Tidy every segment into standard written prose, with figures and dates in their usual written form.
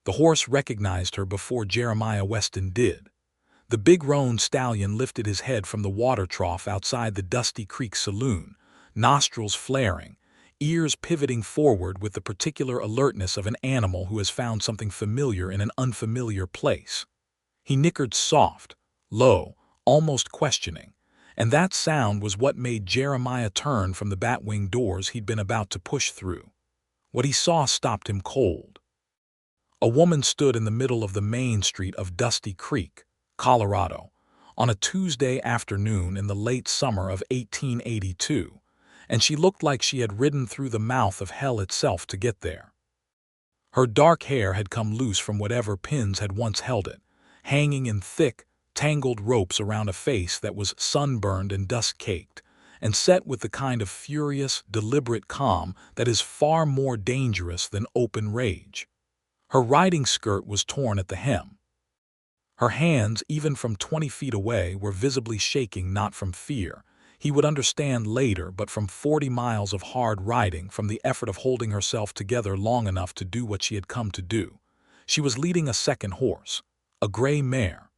The horse recognized her before Jeremiah Weston did. The big roan stallion lifted his head from the water trough outside the Dusty Creek saloon, nostrils flaring, ears pivoting forward with the particular alertness of an animal who has found something familiar in an unfamiliar place. He nickered soft, low, almost questioning, and that sound was what made Jeremiah turn from the batwing doors he'd been about to push through. What he saw stopped him cold. A woman stood in the middle of the main street of Dusty Creek, Colorado, on a Tuesday afternoon in the late summer of 1882, and she looked like she had ridden through the mouth of hell itself to get there. Her dark hair had come loose from whatever pins had once held it, hanging in thick, tangled ropes around a face that was sunburned and dust-caked, and set with the kind of furious, deliberate calm that is far more dangerous than open rage. Her riding skirt was torn at the hem. Her hands, even from 20 feet away, were visibly shaking, not from fear. He would understand later, but from 40 miles of hard riding, from the effort of holding herself together long enough to do what she had come to do. She was leading a second horse, a gray mare.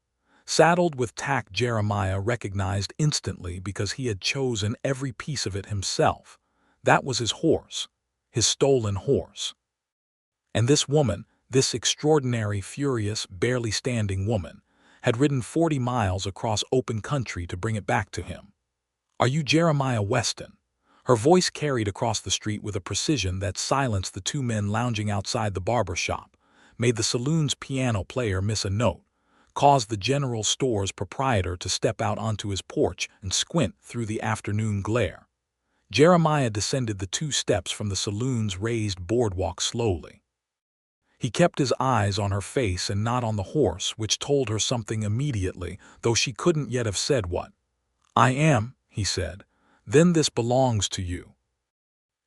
Saddled with tack, Jeremiah recognized instantly because he had chosen every piece of it himself. That was his horse, his stolen horse. And this woman, this extraordinary, furious, barely standing woman, had ridden 40 miles across open country to bring it back to him. "Are you Jeremiah Weston?" Her voice carried across the street with a precision that silenced the two men lounging outside the barber shop, made the saloon's piano player miss a note, caused the general store's proprietor to step out onto his porch and squint through the afternoon glare. Jeremiah descended the 2 steps from the saloon's raised boardwalk slowly. He kept his eyes on her face and not on the horse, which told her something immediately, though she couldn't yet have said what. "I am," he said. "Then this belongs to you."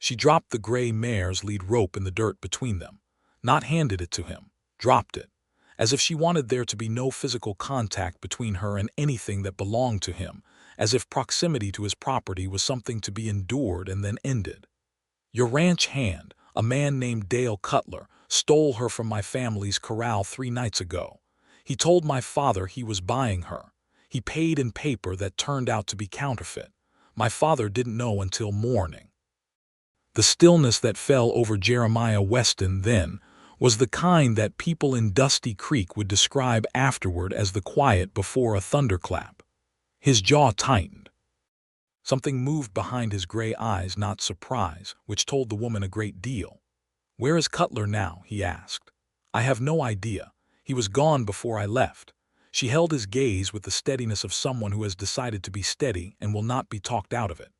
She dropped the gray mare's lead rope in the dirt between them, not handed it to him, dropped it, as if she wanted there to be no physical contact between her and anything that belonged to him, as if proximity to his property was something to be endured and then ended. "Your ranch hand, a man named Dale Cutler, stole her from my family's corral 3 nights ago. He told my father he was buying her. He paid in paper that turned out to be counterfeit. My father didn't know until morning." The stillness that fell over Jeremiah Weston then was the kind that people in Dusty Creek would describe afterward as the quiet before a thunderclap. His jaw tightened. Something moved behind his gray eyes, not surprise, which told the woman a great deal. "Where is Cutler now?" he asked. "I have no idea. He was gone before I left." She held his gaze with the steadiness of someone who has decided to be steady and will not be talked out of it.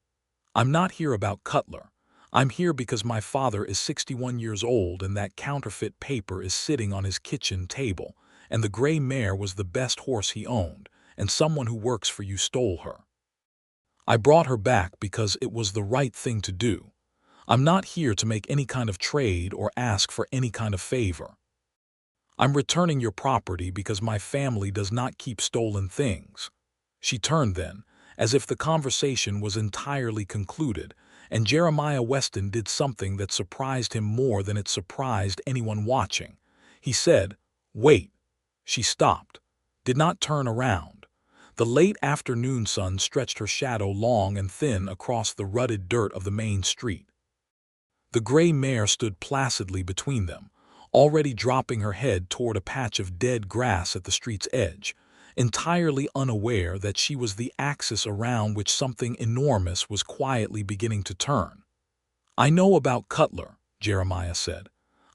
"I'm not here about Cutler. I'm here because my father is 61 years old and that counterfeit paper is sitting on his kitchen table, and the gray mare was the best horse he owned, and someone who works for you stole her. I brought her back because it was the right thing to do. I'm not here to make any kind of trade or ask for any kind of favor. I'm returning your property because my family does not keep stolen things." She turned then, as if the conversation was entirely concluded, and Jeremiah Weston did something that surprised him more than it surprised anyone watching. He said, "Wait." She stopped, did not turn around. The late afternoon sun stretched her shadow long and thin across the rutted dirt of the main street. The gray mare stood placidly between them, already dropping her head toward a patch of dead grass at the street's edge, entirely unaware that she was the axis around which something enormous was quietly beginning to turn. "I know about Cutler," Jeremiah said.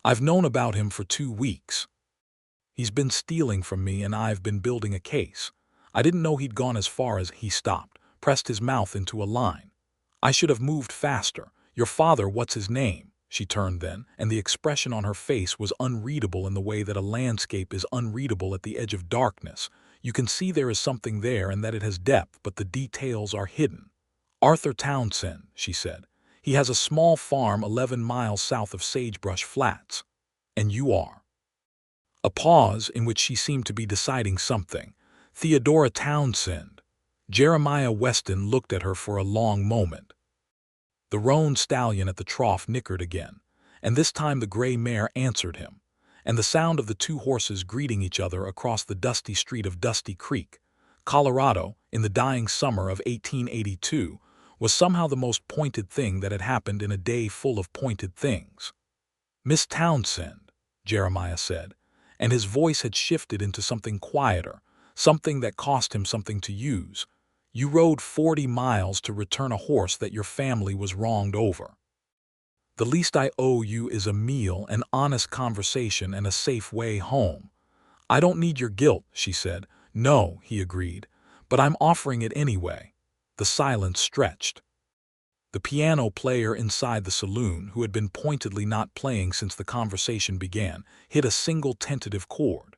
"I've known about him for 2 weeks. He's been stealing from me and I've been building a case. I didn't know he'd gone as far as—" He stopped, pressed his mouth into a line. "I should have moved faster. Your father, what's his name?" She turned then, and the expression on her face was unreadable in the way that a landscape is unreadable at the edge of darkness. You can see there is something there and that it has depth, but the details are hidden. "Arthur Townsend," she said. "He has a small farm 11 miles south of Sagebrush Flats. And you are—" A pause in which she seemed to be deciding something. "Theodora Townsend." Jeremiah Weston looked at her for a long moment. The roan stallion at the trough nickered again, and this time the gray mare answered him, and the sound of the two horses greeting each other across the dusty street of Dusty Creek, Colorado, in the dying summer of 1882, was somehow the most pointed thing that had happened in a day full of pointed things. "Miss Townsend," Jeremiah said, and his voice had shifted into something quieter, something that cost him something to use. "You rode 40 miles to return a horse that your family was wronged over. The least I owe you is a meal, an honest conversation, and a safe way home." "I don't need your guilt," she said. "No," he agreed, "but I'm offering it anyway." The silence stretched. The piano player inside the saloon, who had been pointedly not playing since the conversation began, hit a single tentative chord.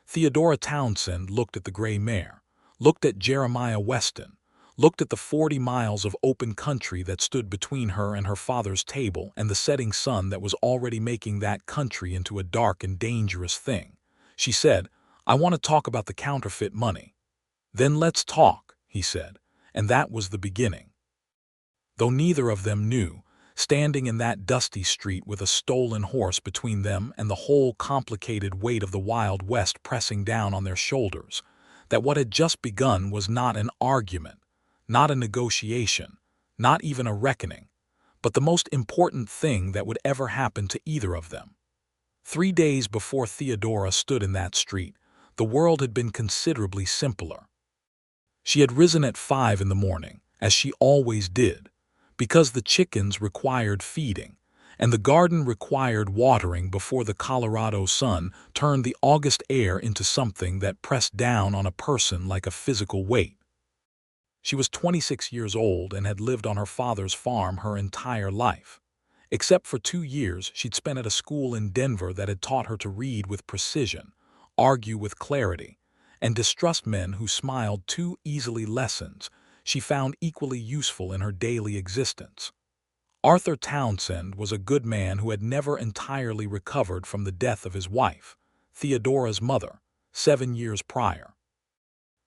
Theodora Townsend looked at the gray mare, looked at Jeremiah Weston, looked at the 40 miles of open country that stood between her and her father's table and the setting sun that was already making that country into a dark and dangerous thing. She said, "I want to talk about the counterfeit money." "Then let's talk," he said, and that was the beginning. Though neither of them knew, standing in that dusty street with a stolen horse between them and the whole complicated weight of the Wild West pressing down on their shoulders, that what had just begun was not an argument, not a negotiation, not even a reckoning, but the most important thing that would ever happen to either of them. 3 days before Theodora stood in that street, the world had been considerably simpler. She had risen at 5 in the morning, as she always did, because the chickens required feeding, and the garden required watering before the Colorado sun turned the August air into something that pressed down on a person like a physical weight. She was 26 years old and had lived on her father's farm her entire life, except for 2 years she'd spent at a school in Denver that had taught her to read with precision, argue with clarity, and distrust men who smiled too easily. Lessons she found equally useful in her daily existence. Arthur Townsend was a good man who had never entirely recovered from the death of his wife, Theodora's mother, 7 years prior.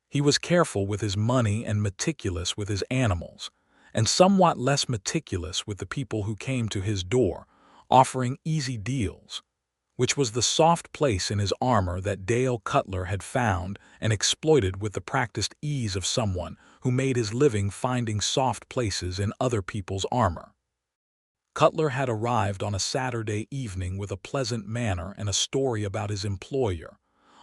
He was careful with his money and meticulous with his animals, and somewhat less meticulous with the people who came to his door, offering easy deals, which was the soft place in his armor that Dale Cutler had found and exploited with the practiced ease of someone who made his living finding soft places in other people's armor. Cutler had arrived on a Saturday evening with a pleasant manner and a story about his employer,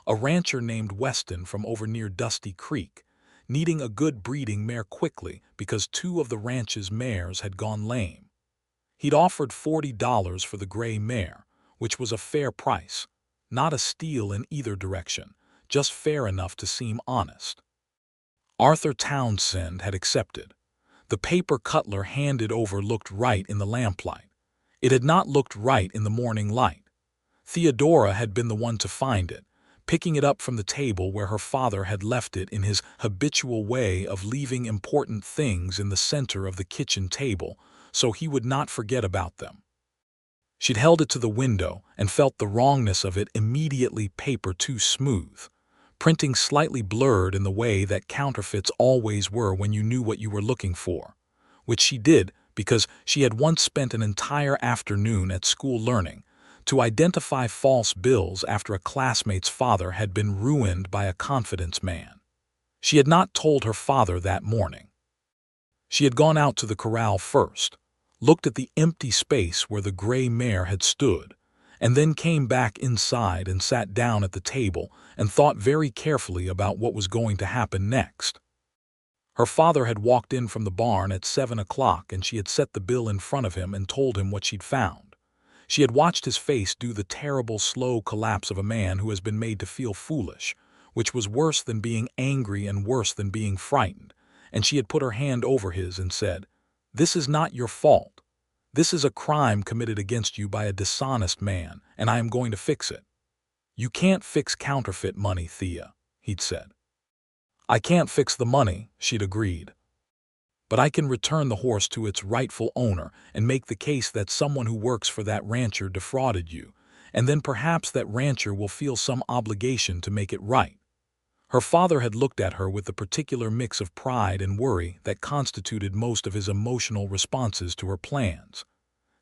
a rancher named Weston from over near Dusty Creek, needing a good breeding mare quickly because 2 of the ranch's mares had gone lame. He'd offered $40 for the gray mare, which was a fair price, not a steal in either direction, just fair enough to seem honest. Arthur Townsend had accepted. The paper Cutler handed over looked right in the lamplight. It had not looked right in the morning light. Theodora had been the one to find it, picking it up from the table where her father had left it in his habitual way of leaving important things in the center of the kitchen table so he would not forget about them. She'd held it to the window and felt the wrongness of it immediately. Paper too smooth, printing slightly blurred in the way that counterfeits always were when you knew what you were looking for, which she did because she had once spent an entire afternoon at school learning to identify false bills after a classmate's father had been ruined by a confidence man. She had not told her father that morning. She had gone out to the corral first, looked at the empty space where the gray mare had stood, and then came back inside and sat down at the table and thought very carefully about what was going to happen next. Her father had walked in from the barn at 7 o'clock and she had set the bill in front of him and told him what she'd found. She had watched his face do the terrible, slow collapse of a man who has been made to feel foolish, which was worse than being angry and worse than being frightened, and she had put her hand over his and said, "This is not your fault. This is a crime committed against you by a dishonest man, and I am going to fix it." "You can't fix counterfeit money, Thea," he'd said. "I can't fix the money," she'd agreed. "But I can return the horse to its rightful owner and make the case that someone who works for that rancher defrauded you, and then perhaps that rancher will feel some obligation to make it right." Her father had looked at her with the particular mix of pride and worry that constituted most of his emotional responses to her plans.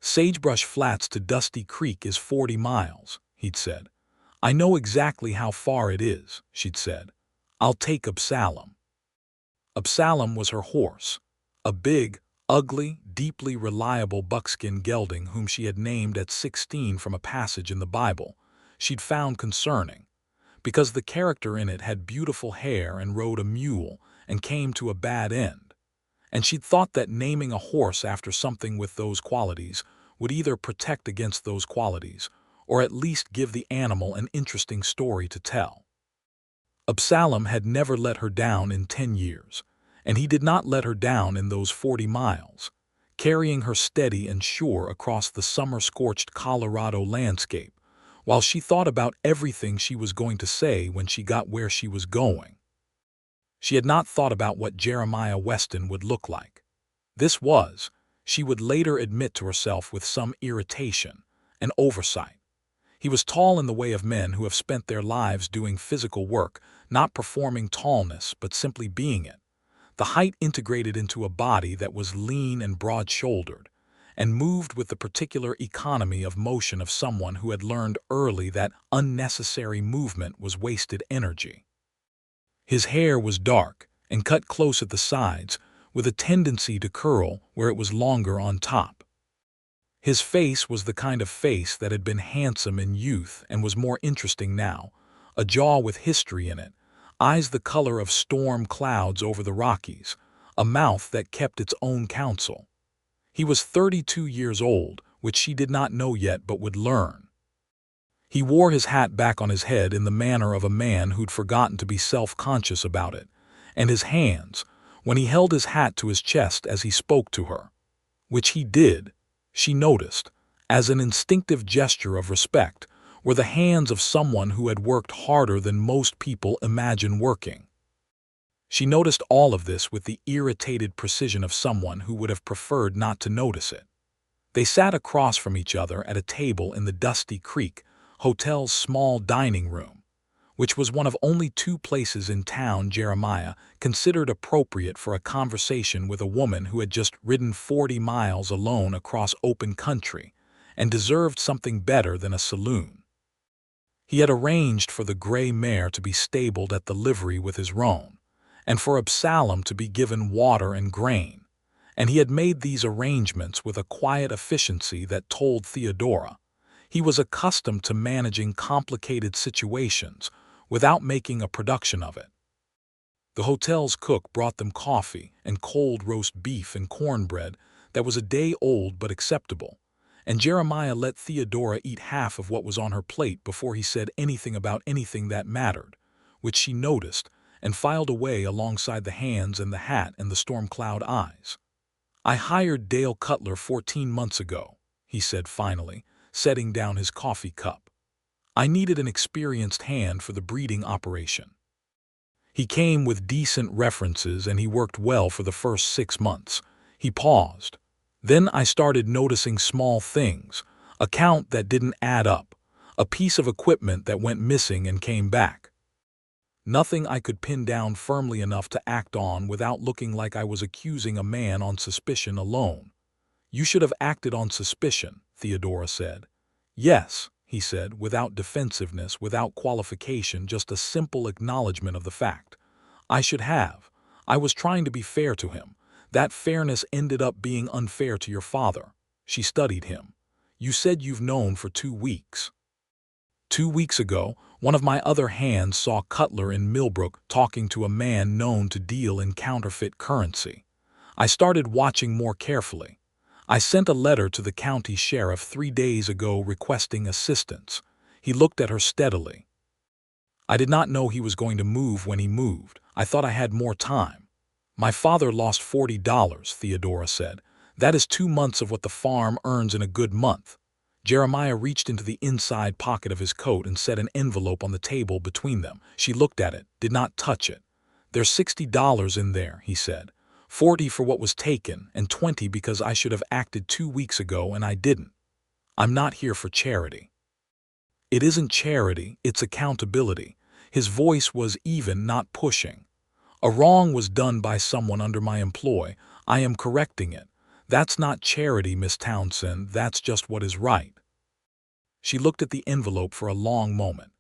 "Sagebrush Flats to Dusty Creek is 40 miles, he'd said. "I know exactly how far it is," she'd said. "I'll take Absalom." Absalom was her horse, a big, ugly, deeply reliable buckskin gelding whom she had named at 16 from a passage in the Bible she'd found concerning, because the character in it had beautiful hair and rode a mule and came to a bad end, and she'd thought that naming a horse after something with those qualities would either protect against those qualities or at least give the animal an interesting story to tell. Absalom had never let her down in 10 years, and he did not let her down in those 40 miles, carrying her steady and sure across the summer-scorched Colorado landscape, while she thought about everything she was going to say when she got where she was going. She had not thought about what Jeremiah Weston would look like. This was, she would later admit to herself with some irritation, an oversight. He was tall in the way of men who have spent their lives doing physical work, not performing tallness but simply being it. The height integrated into a body that was lean and broad-shouldered, and moved with the particular economy of motion of someone who had learned early that unnecessary movement was wasted energy. His hair was dark and cut close at the sides, with a tendency to curl where it was longer on top. His face was the kind of face that had been handsome in youth and was more interesting now, a jaw with history in it, eyes the color of storm clouds over the Rockies, a mouth that kept its own counsel. He was 32 years old, which she did not know yet but would learn. He wore his hat back on his head in the manner of a man who'd forgotten to be self-conscious about it, and his hands, when he held his hat to his chest as he spoke to her, which he did, she noticed, as an instinctive gesture of respect, were the hands of someone who had worked harder than most people imagine working. She noticed all of this with the irritated precision of someone who would have preferred not to notice it. They sat across from each other at a table in the Dusty Creek Hotel's small dining room, which was one of only 2 places in town Jeremiah considered appropriate for a conversation with a woman who had just ridden 40 miles alone across open country and deserved something better than a saloon. He had arranged for the gray mare to be stabled at the livery with his roan, and for Absalom to be given water and grain, and he had made these arrangements with a quiet efficiency that told Theodora he was accustomed to managing complicated situations without making a production of it. The hotel's cook brought them coffee and cold roast beef and cornbread that was a day old but acceptable, and Jeremiah let Theodora eat half of what was on her plate before he said anything about anything that mattered, which she noticed and filed away alongside the hands and the hat and the storm-cloud eyes. "I hired Dale Cutler 14 months ago," he said finally, setting down his coffee cup. "I needed an experienced hand for the breeding operation. He came with decent references and he worked well for the first 6 months. He paused. Then I started noticing small things, a count that didn't add up, a piece of equipment that went missing and came back. Nothing I could pin down firmly enough to act on without looking like I was accusing a man on suspicion alone." "You should have acted on suspicion," Theodora said. "Yes," he said, without defensiveness, without qualification, just a simple acknowledgement of the fact. "I should have. I was trying to be fair to him. That fairness ended up being unfair to your father." She studied him. "You said you've known for 2 weeks. 2 weeks ago, one of my other hands saw Cutler in Millbrook talking to a man known to deal in counterfeit currency. I started watching more carefully. I sent a letter to the county sheriff 3 days ago requesting assistance." He looked at her steadily. "I did not know he was going to move when he moved. I thought I had more time." "My father lost $40, Theodora said. "That is 2 months of what the farm earns in a good month." Jeremiah reached into the inside pocket of his coat and set an envelope on the table between them. She looked at it, did not touch it. "There's $60 in there," he said. "40 for what was taken, and 20 because I should have acted 2 weeks ago and I didn't. I'm not here for charity." "It isn't charity, it's accountability." His voice was even, not pushing. "A wrong was done by someone under my employ. I am correcting it. That's not charity, Miss Townsend, that's just what is right." She looked at the envelope for a long moment.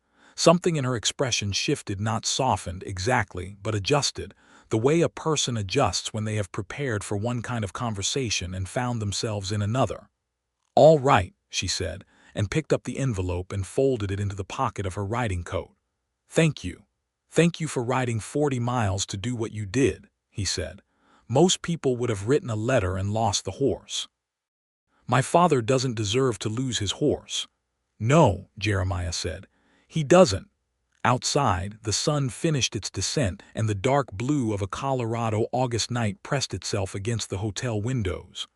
Something in her expression shifted, not softened exactly, but adjusted, the way a person adjusts when they have prepared for one kind of conversation and found themselves in another. "All right," she said, and picked up the envelope and folded it into the pocket of her riding coat. "Thank you. Thank you for riding 40 miles to do what you did," he said. "Most people would have written a letter and lost the horse." "My father doesn't deserve to lose his horse." "No," Jeremiah said. "He doesn't." Outside, the sun finished its descent and the dark blue of a Colorado August night pressed itself against the hotel windows.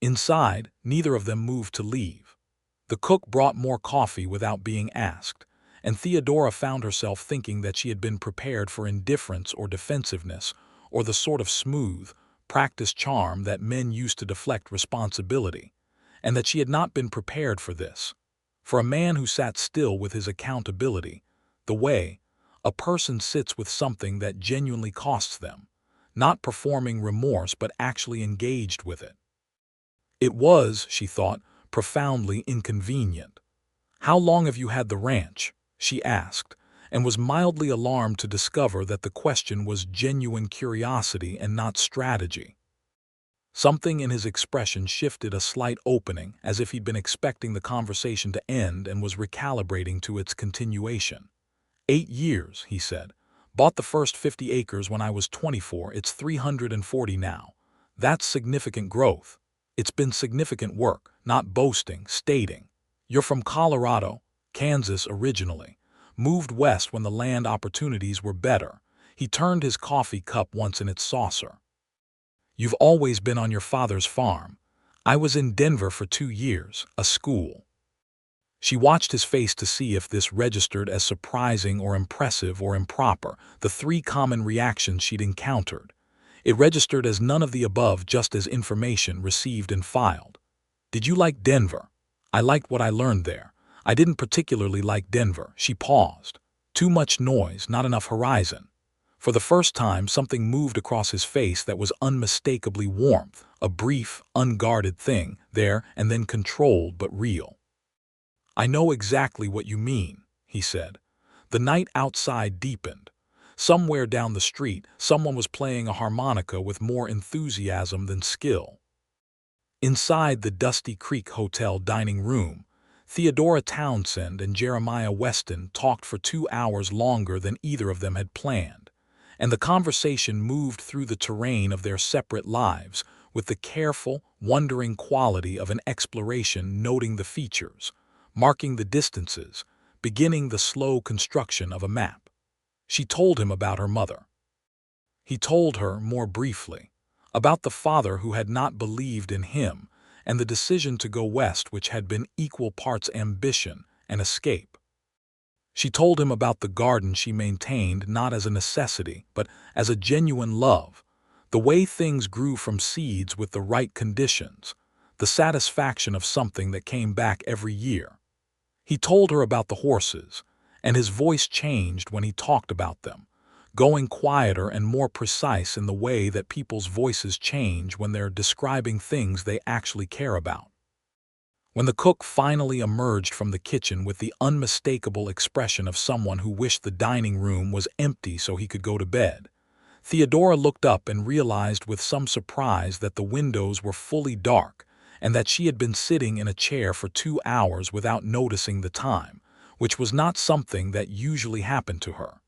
Inside, neither of them moved to leave. The cook brought more coffee without being asked, and Theodora found herself thinking that she had been prepared for indifference or defensiveness, or the sort of smooth, practiced charm that men use to deflect responsibility, and that she had not been prepared for this. For a man who sat still with his accountability, the way a person sits with something that genuinely costs them, not performing remorse but actually engaged with it. It was, she thought, profoundly inconvenient. "How long have you had the ranch?" she asked, and was mildly alarmed to discover that the question was genuine curiosity and not strategy. Something in his expression shifted, a slight opening, as if he'd been expecting the conversation to end and was recalibrating to its continuation. 8 years, he said. "Bought the first 50 acres when I was 24, it's 340 now. That's significant growth. It's been significant work, not boasting, stating. You're from Colorado, Kansas originally. Moved west when the land opportunities were better." He turned his coffee cup once in its saucer. "You've always been on your father's farm." "I was in Denver for 2 years, a school." She watched his face to see if this registered as surprising or impressive or improper, the 3 common reactions she'd encountered. It registered as none of the above, just as information received and filed. "Did you like Denver?" "I liked what I learned there. I didn't particularly like Denver." She paused. "Too much noise, not enough horizon." For the first time, something moved across his face that was unmistakably warmth, a brief, unguarded thing there and then controlled but real. "I know exactly what you mean," he said. The night outside deepened. Somewhere down the street, someone was playing a harmonica with more enthusiasm than skill. Inside the Dusty Creek Hotel dining room, Theodora Townsend and Jeremiah Weston talked for 2 hours longer than either of them had planned, and the conversation moved through the terrain of their separate lives with the careful, wondering quality of an exploration, noting the features, marking the distances, beginning the slow construction of a map. She told him about her mother. He told her, more briefly, about the father who had not believed in him and the decision to go west, which had been equal parts ambition and escape. She told him about the garden she maintained not as a necessity but as a genuine love, the way things grew from seeds with the right conditions, the satisfaction of something that came back every year. He told her about the horses, and his voice changed when he talked about them, going quieter and more precise in the way that people's voices change when they're describing things they actually care about. When the cook finally emerged from the kitchen with the unmistakable expression of someone who wished the dining room was empty so he could go to bed, Theodora looked up and realized with some surprise that the windows were fully dark and that she had been sitting in a chair for 2 hours without noticing the time, which was not something that usually happened to her.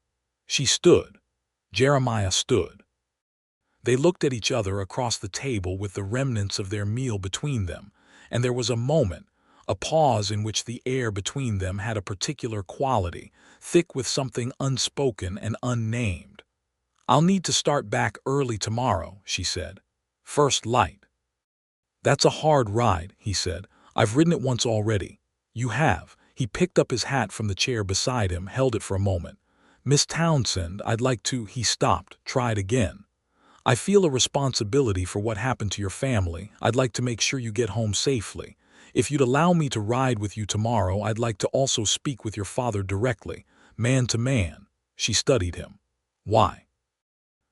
She stood. Jeremiah stood. They looked at each other across the table with the remnants of their meal between them, and there was a moment, a pause in which the air between them had a particular quality, thick with something unspoken and unnamed. "I'll need to start back early tomorrow," she said. "First light." "That's a hard ride," he said. "I've ridden it once already." "You have." He picked up his hat from the chair beside him, held it for a moment. "Miss Townsend, I'd like to—" He stopped, tried again. "I feel a responsibility for what happened to your family. I'd like to make sure you get home safely. If you'd allow me to ride with you tomorrow, I'd like to also speak with your father directly, man to man." She studied him. "Why?"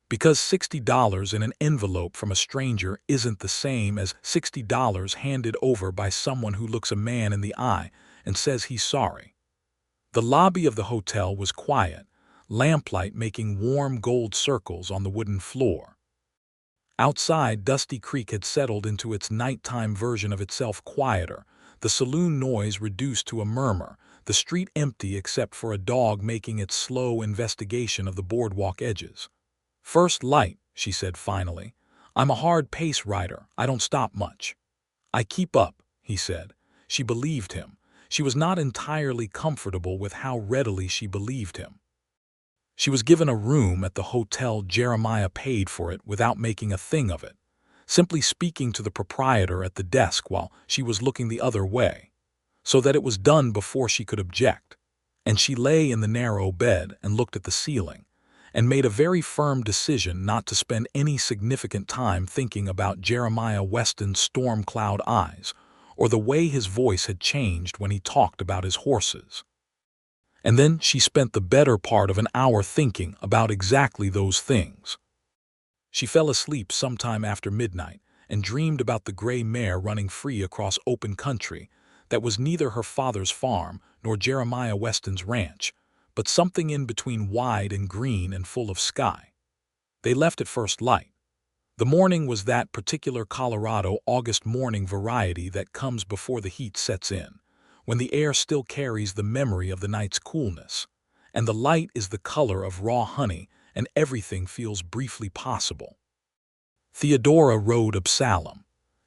"Because $60 in an envelope from a stranger isn't the same as $60 handed over by someone who looks a man in the eye and says he's sorry." The lobby of the hotel was quiet, lamplight making warm gold circles on the wooden floor. Outside, Dusty Creek had settled into its nighttime version of itself, quieter, the saloon noise reduced to a murmur, the street empty except for a dog making its slow investigation of the boardwalk edges. "First light," she said finally. "I'm a hard-pace rider. I don't stop much." "I keep up," he said. She believed him. She was not entirely comfortable with how readily she believed him. She was given a room at the hotel. Jeremiah paid for it without making a thing of it, simply speaking to the proprietor at the desk while she was looking the other way, so that it was done before she could object. And she lay in the narrow bed and looked at the ceiling, and made a very firm decision not to spend any significant time thinking about Jeremiah Weston's storm cloud eyes, or the way his voice had changed when he talked about his horses. And then she spent the better part of an hour thinking about exactly those things. She fell asleep sometime after midnight and dreamed about the gray mare running free across open country that was neither her father's farm nor Jeremiah Weston's ranch, but something in between, wide and green and full of sky. They left at first light. The morning was that particular Colorado August morning variety that comes before the heat sets in, when the air still carries the memory of the night's coolness, and the light is the color of raw honey, and everything feels briefly possible. Theodora rode Absalom.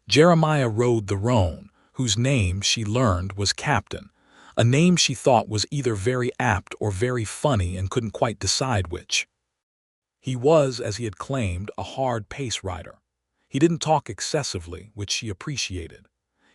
Jeremiah rode the roan, whose name she learned was Captain, a name she thought was either very apt or very funny and couldn't quite decide which. He was, as he had claimed, a hard pace rider. He didn't talk excessively, which she appreciated.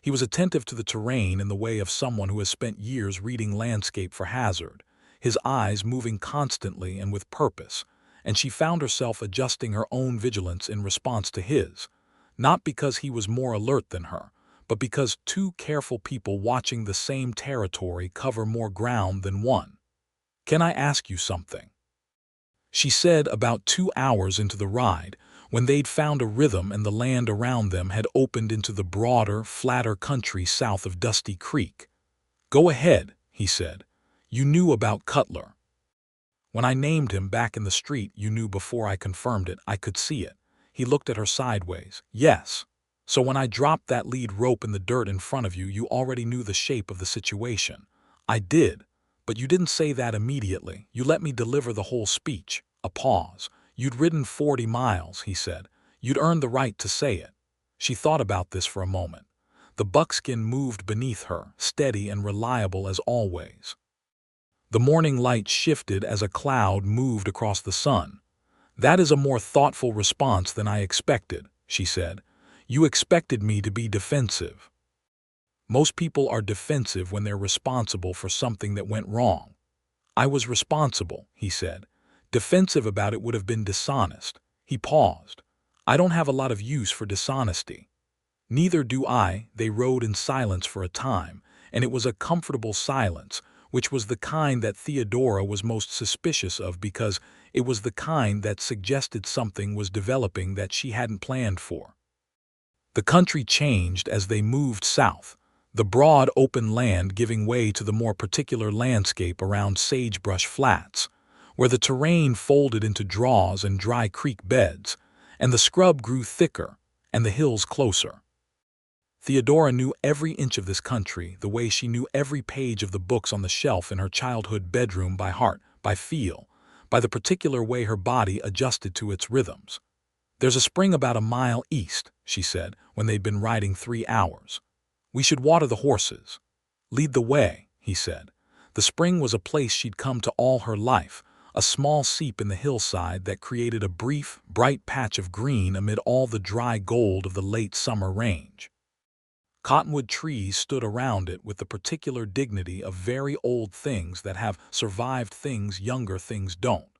He was attentive to the terrain in the way of someone who has spent years reading landscape for hazard, his eyes moving constantly and with purpose, and she found herself adjusting her own vigilance in response to his, not because he was more alert than her, but because two careful people watching the same territory cover more ground than one. "Can I ask you something?" she said about 2 hours into the ride, when they'd found a rhythm and the land around them had opened into the broader, flatter country south of Dusty Creek. "Go ahead," he said. "You knew about Cutler. When I named him back in the street, you knew before I confirmed it. I could see it." He looked at her sideways. "Yes. So when I dropped that lead rope in the dirt in front of you, you already knew the shape of the situation." "I did. But you didn't say that immediately. You let me deliver the whole speech." A pause. "You'd ridden 40 miles, he said. "You'd earned the right to say it." She thought about this for a moment. The buckskin moved beneath her, steady and reliable as always. The morning light shifted as a cloud moved across the sun. "That is a more thoughtful response than I expected," she said. "You expected me to be defensive. Most people are defensive when they're responsible for something that went wrong." "I was responsible," he said. "Defensive about it would have been dishonest." He paused. "I don't have a lot of use for dishonesty." "Neither do I." They rode in silence for a time, and it was a comfortable silence, which was the kind that Theodora was most suspicious of because it was the kind that suggested something was developing that she hadn't planned for. The country changed as they moved south, the broad open land giving way to the more particular landscape around Sagebrush Flats, where the terrain folded into draws and dry creek beds, and the scrub grew thicker and the hills closer. Theodora knew every inch of this country the way she knew every page of the books on the shelf in her childhood bedroom, by heart, by feel, by the particular way her body adjusted to its rhythms. "There's a spring about a mile east," she said, when they'd been riding 3 hours. "We should water the horses." "Lead the way," he said. The spring was a place she'd come to all her life, a small seep in the hillside that created a brief, bright patch of green amid all the dry gold of the late summer range. Cottonwood trees stood around it with the particular dignity of very old things that have survived things younger things don't.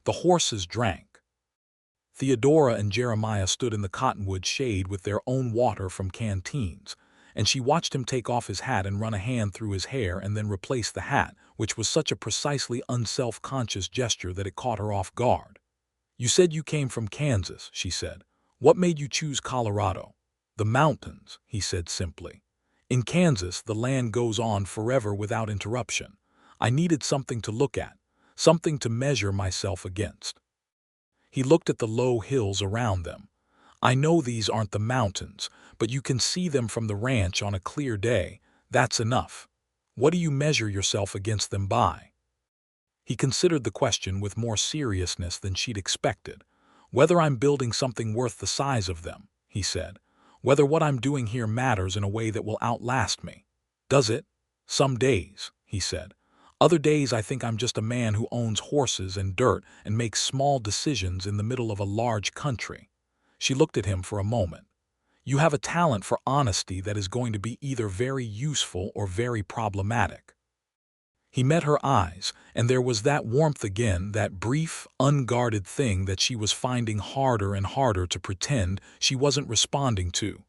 The horses drank. Theodora and Jeremiah stood in the cottonwood shade with their own water from canteens, and she watched him take off his hat and run a hand through his hair and then replace the hat, which was such a precisely unself-conscious gesture that it caught her off guard. "You said you came from Kansas," she said. "What made you choose Colorado?" "The mountains," he said simply. "In Kansas, the land goes on forever without interruption. I needed something to look at, something to measure myself against. He looked at the low hills around them. I know these aren't the mountains, but you can see them from the ranch on a clear day. That's enough. What do you measure yourself against them by? He considered the question with more seriousness than she'd expected. Whether I'm building something worth the size of them, he said. Whether what I'm doing here matters in a way that will outlast me. Does it? Some days, he said. Other days I think I'm just a man who owns horses and dirt and makes small decisions in the middle of a large country. She looked at him for a moment. You have a talent for honesty that is going to be either very useful or very problematic. He met her eyes, and there was that warmth again, that brief, unguarded thing that she was finding harder and harder to pretend she wasn't responding to.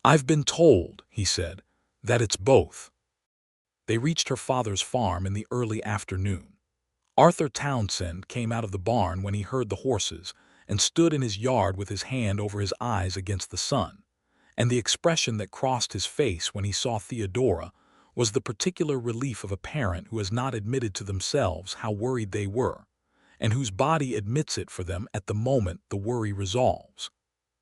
I've been told, he said, that it's both. They reached her father's farm in the early afternoon. Arthur Townsend came out of the barn when he heard the horses and stood in his yard with his hand over his eyes against the sun, and the expression that crossed his face when he saw Theodora was the particular relief of a parent who has not admitted to themselves how worried they were, and whose body admits it for them at the moment the worry resolves.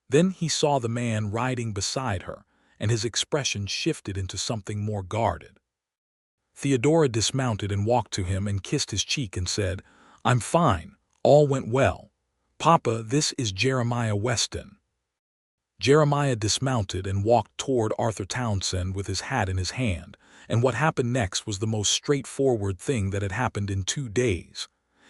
Then he saw the man riding beside her, and his expression shifted into something more guarded. Theodora dismounted and walked to him and kissed his cheek and said, I'm fine, all went well. Papa, this is Jeremiah Weston. Jeremiah dismounted and walked toward Arthur Townsend with his hat in his hand, and what happened next was the most straightforward thing that had happened in 2 days.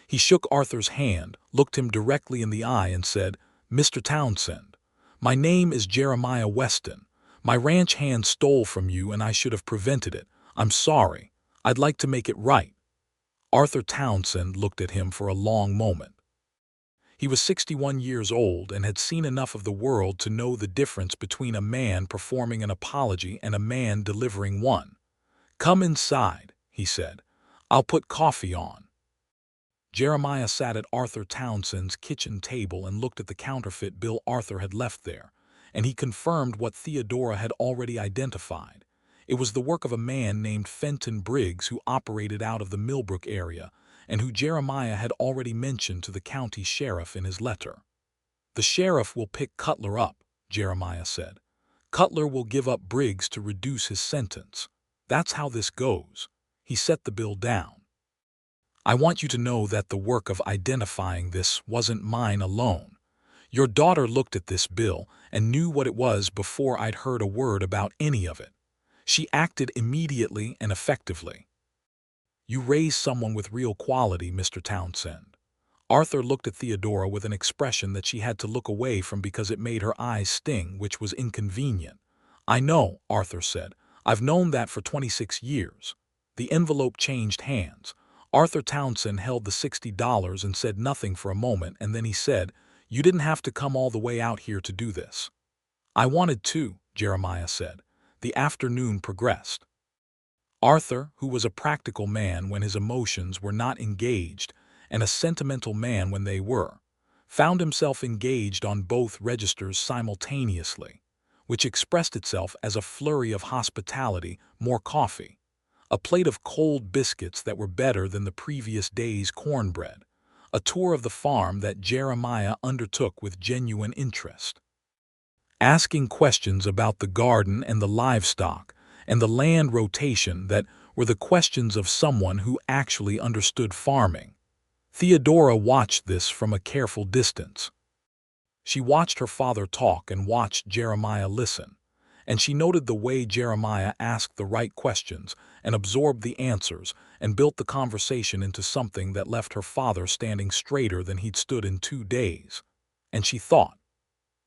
He shook Arthur's hand, looked him directly in the eye and said, Mr. Townsend, my name is Jeremiah Weston. My ranch hand stole from you and I should have prevented it. I'm sorry. I'd like to make it right. Arthur Townsend looked at him for a long moment. He was 61 years old and had seen enough of the world to know the difference between a man performing an apology and a man delivering one. Come inside, he said. I'll put coffee on. Jeremiah sat at Arthur Townsend's kitchen table and looked at the counterfeit bill Arthur had left there, and he confirmed what Theodora had already identified. It was the work of a man named Fenton Briggs who operated out of the Millbrook area, and who Jeremiah had already mentioned to the county sheriff in his letter. The sheriff will pick Cutler up, Jeremiah said. Cutler will give up Briggs to reduce his sentence. That's how this goes. He set the bill down. I want you to know that the work of identifying this wasn't mine alone. Your daughter looked at this bill and knew what it was before I'd heard a word about any of it. She acted immediately and effectively. You raised someone with real quality, Mr. Townsend. Arthur looked at Theodora with an expression that she had to look away from because it made her eyes sting, which was inconvenient. I know, Arthur said. I've known that for 26 years. The envelope changed hands. Arthur Townsend held the $60 and said nothing for a moment, and then he said, You didn't have to come all the way out here to do this. I wanted to, Jeremiah said. The afternoon progressed. Arthur, who was a practical man when his emotions were not engaged, and a sentimental man when they were, found himself engaged on both registers simultaneously, which expressed itself as a flurry of hospitality, more coffee, a plate of cold biscuits that were better than the previous day's cornbread, a tour of the farm that Jeremiah undertook with genuine interest, asking questions about the garden and the livestock and the land rotation that were the questions of someone who actually understood farming. Theodora watched this from a careful distance. She watched her father talk and watched Jeremiah listen, and she noted the way Jeremiah asked the right questions and absorbed the answers and built the conversation into something that left her father standing straighter than he'd stood in 2 days. And she thought,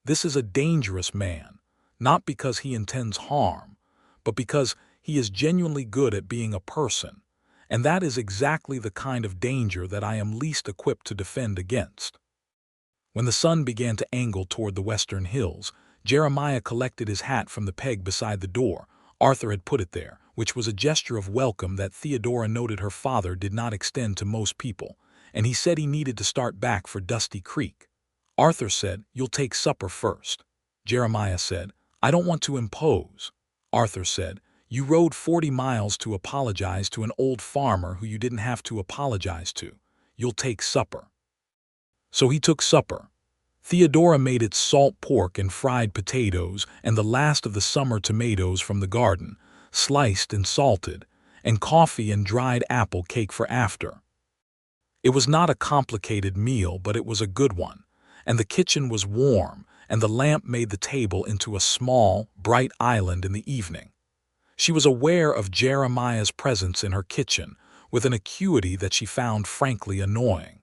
this is a dangerous man, not because he intends harm, but because he is genuinely good at being a person, and that is exactly the kind of danger that I am least equipped to defend against. When the sun began to angle toward the western hills, Jeremiah collected his hat from the peg beside the door. Arthur had put it there, which was a gesture of welcome that Theodora noted her father did not extend to most people, and he said he needed to start back for Dusty Creek. Arthur said, You'll take supper first. Jeremiah said, I don't want to impose. Arthur said, You rode 40 miles to apologize to an old farmer who you didn't have to apologize to. You'll take supper." So he took supper. Theodora made it salt pork and fried potatoes and the last of the summer tomatoes from the garden, sliced and salted, and coffee and dried apple cake for after. It was not a complicated meal, but it was a good one, and the kitchen was warm, and the lamp made the table into a small, bright island in the evening. She was aware of Jeremiah's presence in her kitchen with an acuity that she found frankly annoying.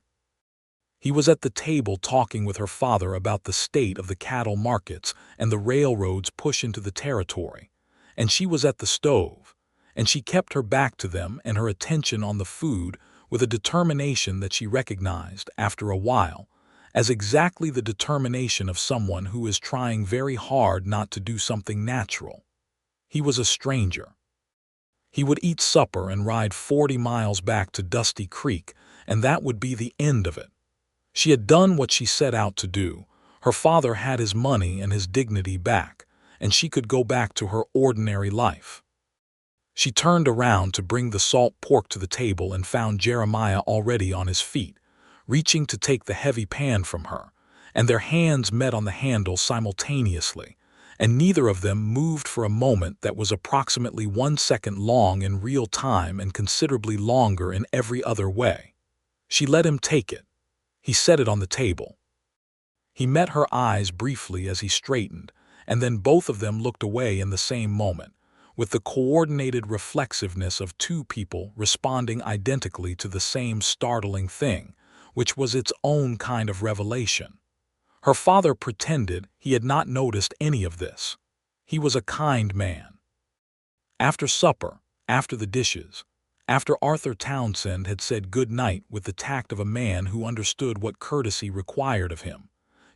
He was at the table talking with her father about the state of the cattle markets and the railroad's push into the territory, and she was at the stove, and she kept her back to them and her attention on the food with a determination that she recognized, after a while, as exactly the determination of someone who is trying very hard not to do something natural. He was a stranger. He would eat supper and ride 40 miles back to Dusty Creek, and that would be the end of it. She had done what she set out to do. Her father had his money and his dignity back, and she could go back to her ordinary life. She turned around to bring the salt pork to the table and found Jeremiah already on his feet, reaching to take the heavy pan from her, and their hands met on the handle simultaneously, and neither of them moved for a moment that was approximately 1 second long in real time and considerably longer in every other way. She let him take it. He set it on the table. He met her eyes briefly as he straightened, and then both of them looked away in the same moment, with the coordinated reflexiveness of two people responding identically to the same startling thing, which was its own kind of revelation. Her father pretended he had not noticed any of this. He was a kind man. After supper, after the dishes, after Arthur Townsend had said good night with the tact of a man who understood what courtesy required of him,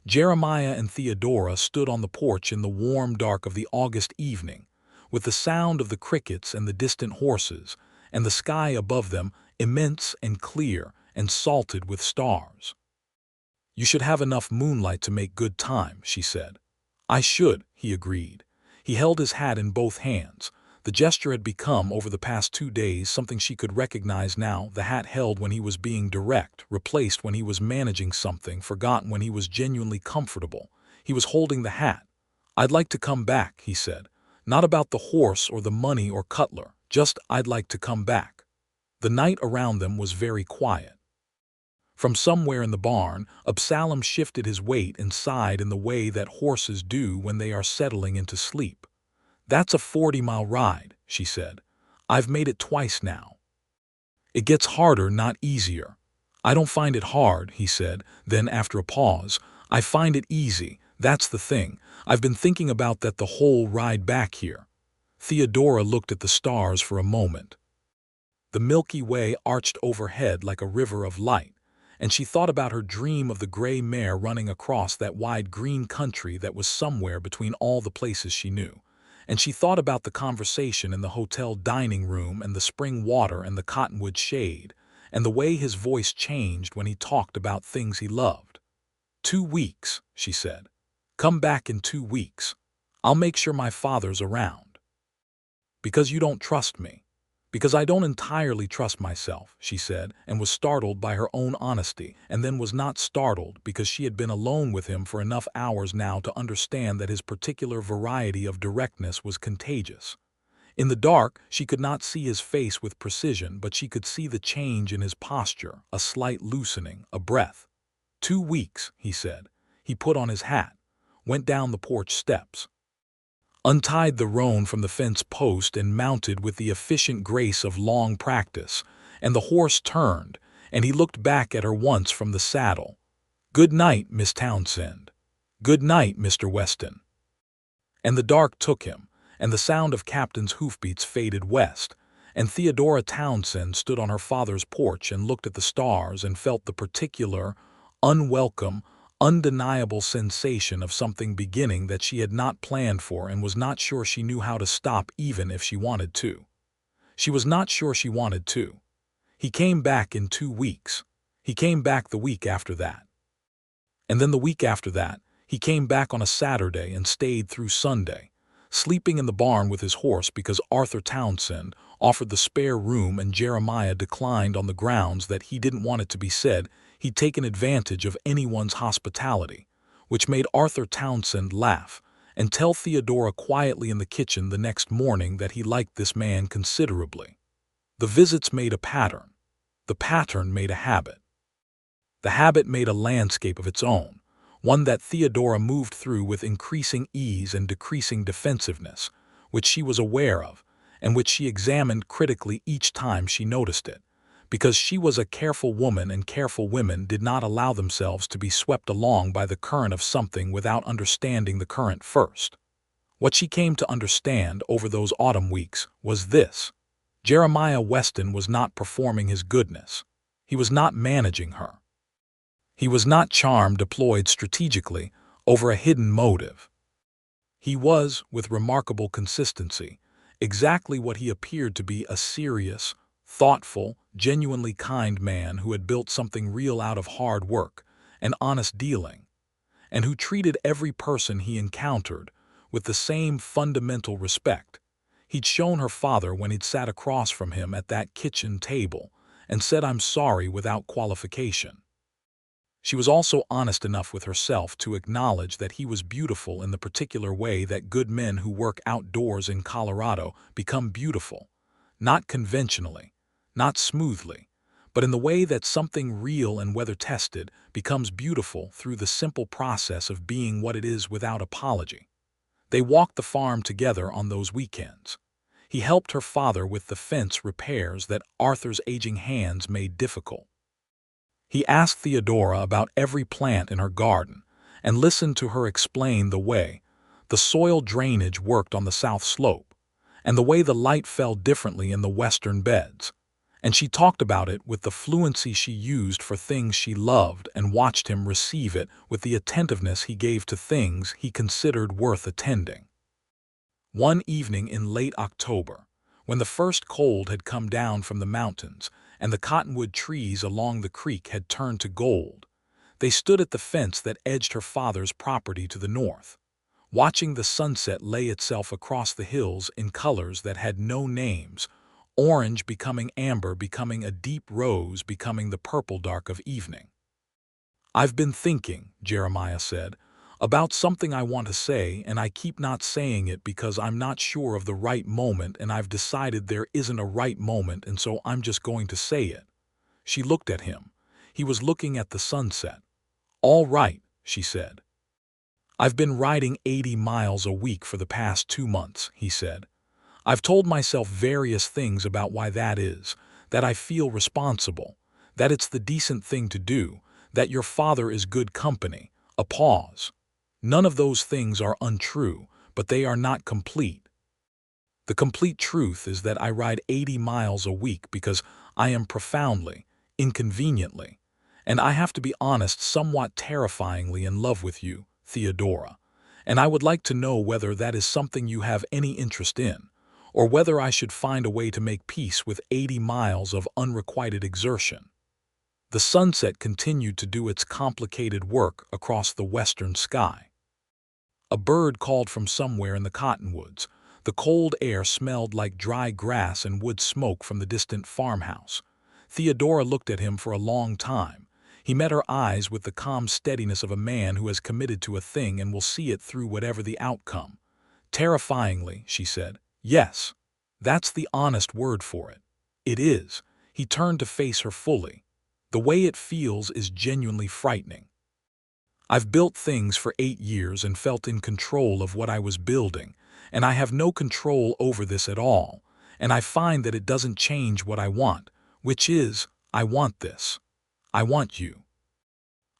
Jeremiah and Theodora stood on the porch in the warm dark of the August evening, with the sound of the crickets and the distant horses, and the sky above them immense and clear and salted with stars. "You should have enough moonlight to make good time," she said. "I should," he agreed. He held his hat in both hands. The gesture had become, over the past 2 days, something she could recognize now. The hat held when he was being direct, replaced when he was managing something, forgotten when he was genuinely comfortable. He was holding the hat. "I'd like to come back," he said. "Not about the horse or the money or Cutler, just I'd like to come back." The night around them was very quiet. From somewhere in the barn, Absalom shifted his weight and sighed in the way that horses do when they are settling into sleep. "That's a 40-mile ride," she said. "I've made it twice now." "It gets harder, not easier." "I don't find it hard," he said. Then, after a pause, "I find it easy. That's the thing. I've been thinking about that the whole ride back here." Theodora looked at the stars for a moment. The Milky Way arched overhead like a river of light, and she thought about her dream of the gray mare running across that wide green country that was somewhere between all the places she knew. And she thought about the conversation in the hotel dining room and the spring water and the cottonwood shade, and the way his voice changed when he talked about things he loved. 2 weeks, she said. "Come back in 2 weeks. I'll make sure my father's around." "Because you don't trust me." "Because I don't entirely trust myself," she said, and was startled by her own honesty, and then was not startled because she had been alone with him for enough hours now to understand that his particular variety of directness was contagious. In the dark, she could not see his face with precision, but she could see the change in his posture, a slight loosening, a breath. 2 weeks, he said. He put on his hat, went down the porch steps, untied the roan from the fence post and mounted with the efficient grace of long practice, and the horse turned, and he looked back at her once from the saddle. "Good night, Miss Townsend." "Good night, Mr. Weston." And the dark took him, and the sound of Captain's hoofbeats faded west, and Theodora Townsend stood on her father's porch and looked at the stars and felt the particular, unwelcome, undeniable sensation of something beginning that she had not planned for and was not sure she knew how to stop even if she wanted to. She was not sure she wanted to. He came back in 2 weeks. He came back the week after that. And then the week after that, he came back on a Saturday and stayed through Sunday. sleeping in the barn with his horse because Arthur Townsend offered the spare room and Jeremiah declined on the grounds that he didn't want it to be said he'd taken advantage of anyone's hospitality, which made Arthur Townsend laugh and tell Theodora quietly in the kitchen the next morning that he liked this man considerably. The visits made a pattern. The pattern made a habit. The habit made a landscape of its own, one that Theodora moved through with increasing ease and decreasing defensiveness, which she was aware of, and which she examined critically each time she noticed it, because she was a careful woman and careful women did not allow themselves to be swept along by the current of something without understanding the current first. What she came to understand over those autumn weeks was this: Jeremiah Weston was not performing his goodness. He was not managing her. He was not charm deployed strategically over a hidden motive. He was, with remarkable consistency, exactly what he appeared to be: a serious, thoughtful, genuinely kind man who had built something real out of hard work and honest dealing, and who treated every person he encountered with the same fundamental respect he'd shown her father when he'd sat across from him at that kitchen table and said "I'm sorry" without qualification. She was also honest enough with herself to acknowledge that he was beautiful in the particular way that good men who work outdoors in Colorado become beautiful, not conventionally, not smoothly, but in the way that something real and weather-tested becomes beautiful through the simple process of being what it is without apology. They walked the farm together on those weekends. He helped her father with the fence repairs that Arthur's aging hands made difficult. He asked Theodora about every plant in her garden and listened to her explain the way the soil drainage worked on the south slope and the way the light fell differently in the western beds. And she talked about it with the fluency she used for things she loved and watched him receive it with the attentiveness he gave to things he considered worth attending. One evening in late October, when the first cold had come down from the mountains and the cottonwood trees along the creek had turned to gold, they stood at the fence that edged her father's property to the north, watching the sunset lay itself across the hills in colors that had no names: orange becoming amber, becoming a deep rose, becoming the purple dark of evening. "I've been thinking," Jeremiah said, "about something I want to say, and I keep not saying it because I'm not sure of the right moment, and I've decided there isn't a right moment, and so I'm just going to say it." She looked at him. He was looking at the sunset. "All right," she said. "I've been riding 80 miles a week for the past 2 months," he said. "I've told myself various things about why that is, that I feel responsible, that it's the decent thing to do, that your father is good company." A pause. "None of those things are untrue, but they are not complete. The complete truth is that I ride 80 miles a week because I am profoundly, inconveniently, and I have to be honest, somewhat terrifyingly in love with you, Theodora, and I would like to know whether that is something you have any interest in, or whether I should find a way to make peace with 80 miles of unrequited exertion." The sunset continued to do its complicated work across the western sky. A bird called from somewhere in the cottonwoods. The cold air smelled like dry grass and wood smoke from the distant farmhouse. Theodora looked at him for a long time. He met her eyes with the calm steadiness of a man who has committed to a thing and will see it through whatever the outcome. "Terrifyingly," she said. "Yes, that's the honest word for it. It is." He turned to face her fully. "The way it feels is genuinely frightening. I've built things for 8 years and felt in control of what I was building, and I have no control over this at all, and I find that it doesn't change what I want, which is, I want this. I want you.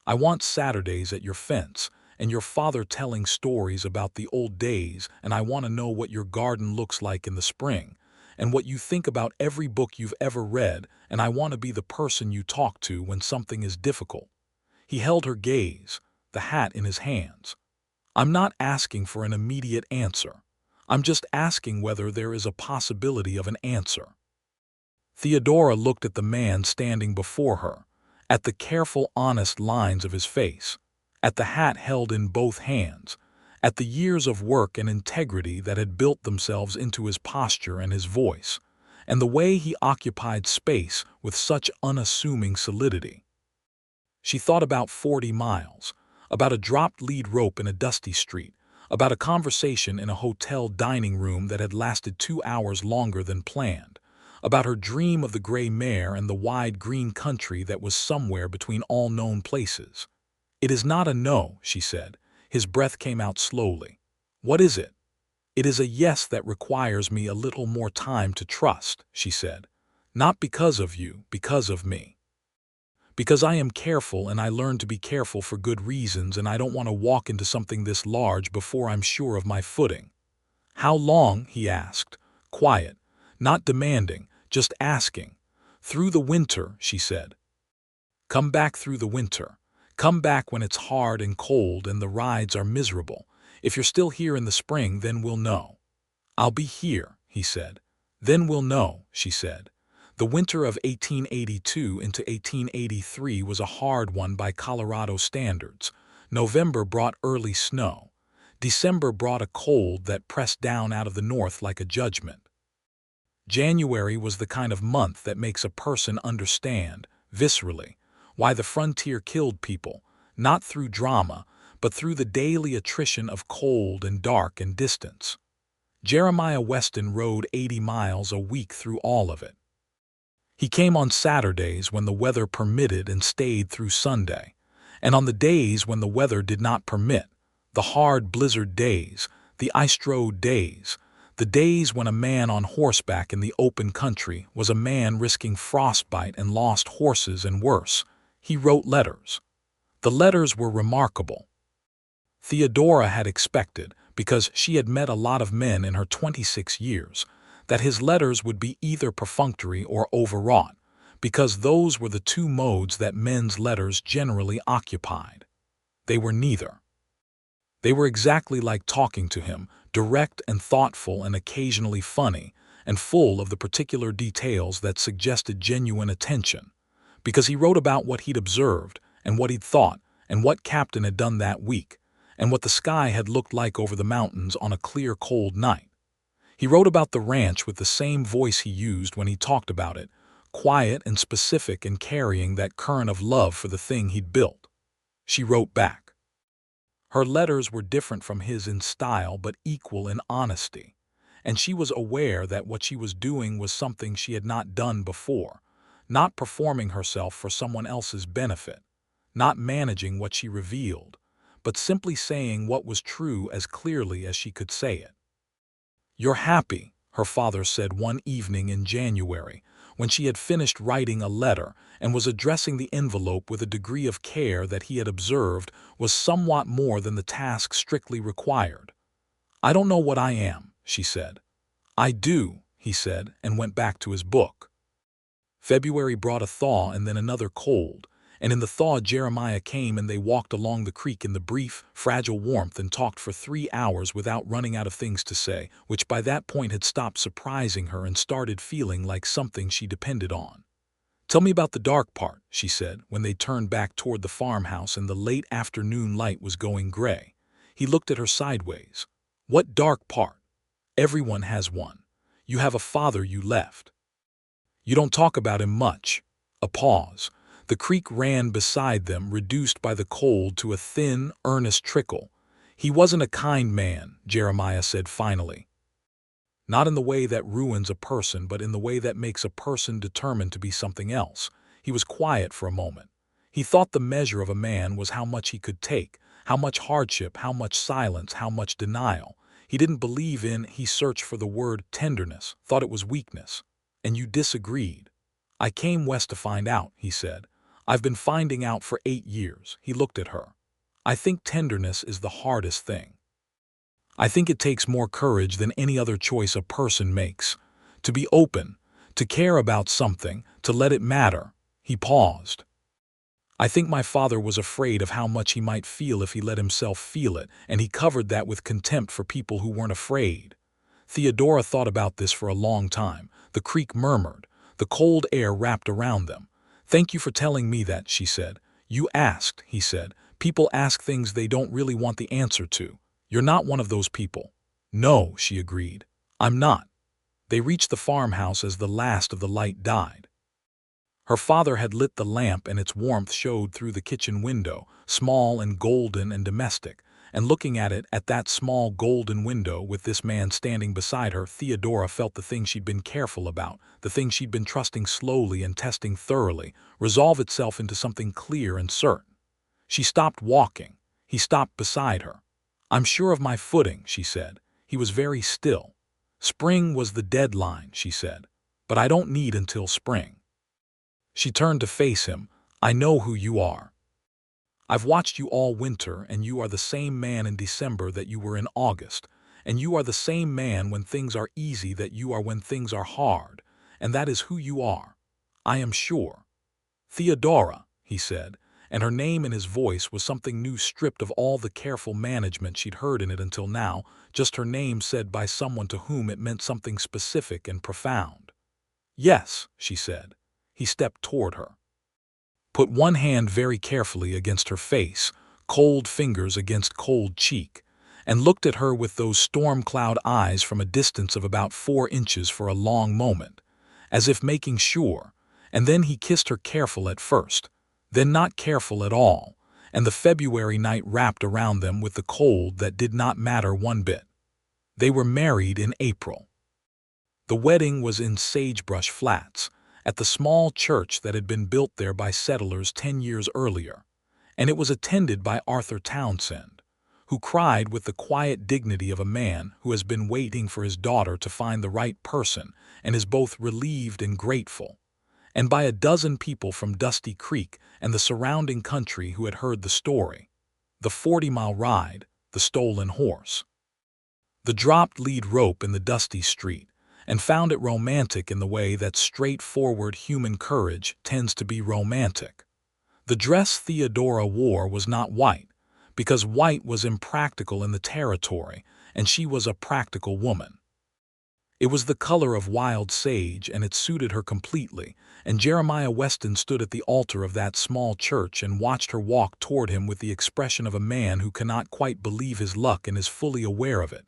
I want Saturdays at your fence, and your father telling stories about the old days, and I want to know what your garden looks like in the spring, and what you think about every book you've ever read, and I want to be the person you talk to when something is difficult." He held her gaze, the hat in his hands. "I'm not asking for an immediate answer. I'm just asking whether there is a possibility of an answer." Theodora looked at the man standing before her, at the careful, honest lines of his face, at the hat held in both hands, at the years of work and integrity that had built themselves into his posture and his voice, and the way he occupied space with such unassuming solidity. She thought about 40 miles, about a dropped lead rope in a dusty street, about a conversation in a hotel dining room that had lasted 2 hours longer than planned, about her dream of the gray mare and the wide green country that was somewhere between all known places. "It is not a no," she said. His breath came out slowly. "What is it?" "It is a yes that requires me a little more time to trust," she said. "Not because of you, because of me. Because I am careful and I learn to be careful for good reasons, and I don't want to walk into something this large before I'm sure of my footing." "How long?" he asked, quiet, not demanding, just asking. "Through the winter," she said. "Come back through the winter. Come back when it's hard and cold and the rides are miserable. If you're still here in the spring, then we'll know." "I'll be here," he said. "Then we'll know," she said. The winter of 1882 into 1883 was a hard one by Colorado standards. November brought early snow. December brought a cold that pressed down out of the north like a judgment. January was the kind of month that makes a person understand, viscerally, why the frontier killed people, not through drama, but through the daily attrition of cold and dark and distance. Jeremiah Weston rode 80 miles a week through all of it. He came on Saturdays when the weather permitted and stayed through Sunday, and on the days when the weather did not permit, the hard blizzard days, the ice-strode days, the days when a man on horseback in the open country was a man risking frostbite and lost horses and worse, he wrote letters. The letters were remarkable. Theodora had expected, because she had met a lot of men in her 26 years, that his letters would be either perfunctory or overwrought, because those were the two modes that men's letters generally occupied. They were neither. They were exactly like talking to him, direct and thoughtful and occasionally funny, and full of the particular details that suggested genuine attention, because he wrote about what he'd observed and what he'd thought and what Captain had done that week, and what the sky had looked like over the mountains on a clear, cold night. He wrote about the ranch with the same voice he used when he talked about it, quiet and specific and carrying that current of love for the thing he'd built. She wrote back. Her letters were different from his in style but equal in honesty, and she was aware that what she was doing was something she had not done before, not performing herself for someone else's benefit, not managing what she revealed, but simply saying what was true as clearly as she could say it. "You're happy," her father said one evening in January, when she had finished writing a letter and was addressing the envelope with a degree of care that he had observed was somewhat more than the task strictly required. "I don't know what I am," she said. "I do," he said, and went back to his book. February brought a thaw and then another cold, and in the thaw Jeremiah came and they walked along the creek in the brief, fragile warmth and talked for 3 hours without running out of things to say, which by that point had stopped surprising her and started feeling like something she depended on. "Tell me about the dark part," she said, when they turned back toward the farmhouse and the late afternoon light was going gray. He looked at her sideways. "What dark part?" "Everyone has one. You have a father you left. You don't talk about him much." A pause. The creek ran beside them, reduced by the cold to a thin, earnest trickle. "He wasn't a kind man," Jeremiah said finally. "Not in the way that ruins a person, but in the way that makes a person determined to be something else." He was quiet for a moment. He thought the measure of a man was how much he could take, how much hardship, how much silence, how much denial. He didn't believe in, he searched for the word tenderness, thought it was weakness. "And you disagreed." "I came west to find out," he said. "I've been finding out for 8 years." He looked at her. "I think tenderness is the hardest thing. I think it takes more courage than any other choice a person makes. To be open, to care about something, to let it matter." He paused. "I think my father was afraid of how much he might feel if he let himself feel it, and he covered that with contempt for people who weren't afraid." Theodora thought about this for a long time. The creek murmured. The cold air wrapped around them. "Thank you for telling me that," she said. "You asked," he said. "People ask things they don't really want the answer to. "You're not one of those people." "No," she agreed. "I'm not." They reached the farmhouse as the last of the light died. Her father had lit the lamp and its warmth showed through the kitchen window, small and golden and domestic, and looking at that small golden window with this man standing beside her, Theodora felt the thing she'd been careful about, the thing she'd been trusting slowly and testing thoroughly, resolve itself into something clear and certain. She stopped walking. He stopped beside her. "I'm sure of my footing," she said. He was very still. "Spring was the deadline," she said, "but I don't need until spring." She turned to face him. "I know who you are. I've watched you all winter, and you are the same man in December that you were in August, and you are the same man when things are easy that you are when things are hard, and that is who you are. I am sure." "Theodora," he said, and her name in his voice was something new, stripped of all the careful management she'd heard in it until now, just her name said by someone to whom it meant something specific and profound. "Yes," she said. He stepped toward her, put one hand very carefully against her face, cold fingers against cold cheek, and looked at her with those storm cloud eyes from a distance of about 4 inches for a long moment, as if making sure, and then he kissed her careful at first, then not careful at all, and the February night wrapped around them with the cold that did not matter one bit. They were married in April. The wedding was in Sagebrush Flats, at the small church that had been built there by settlers 10 years earlier, and it was attended by Arthur Townsend, who cried with the quiet dignity of a man who has been waiting for his daughter to find the right person and is both relieved and grateful, and by a dozen people from Dusty Creek and the surrounding country who had heard the story, the 40-mile ride, the stolen horse, the dropped lead rope in the dusty street, and found it romantic in the way that straightforward human courage tends to be romantic. The dress Theodora wore was not white, because white was impractical in the territory, and she was a practical woman. It was the color of wild sage, and it suited her completely, and Jeremiah Weston stood at the altar of that small church and watched her walk toward him with the expression of a man who cannot quite believe his luck and is fully aware of it.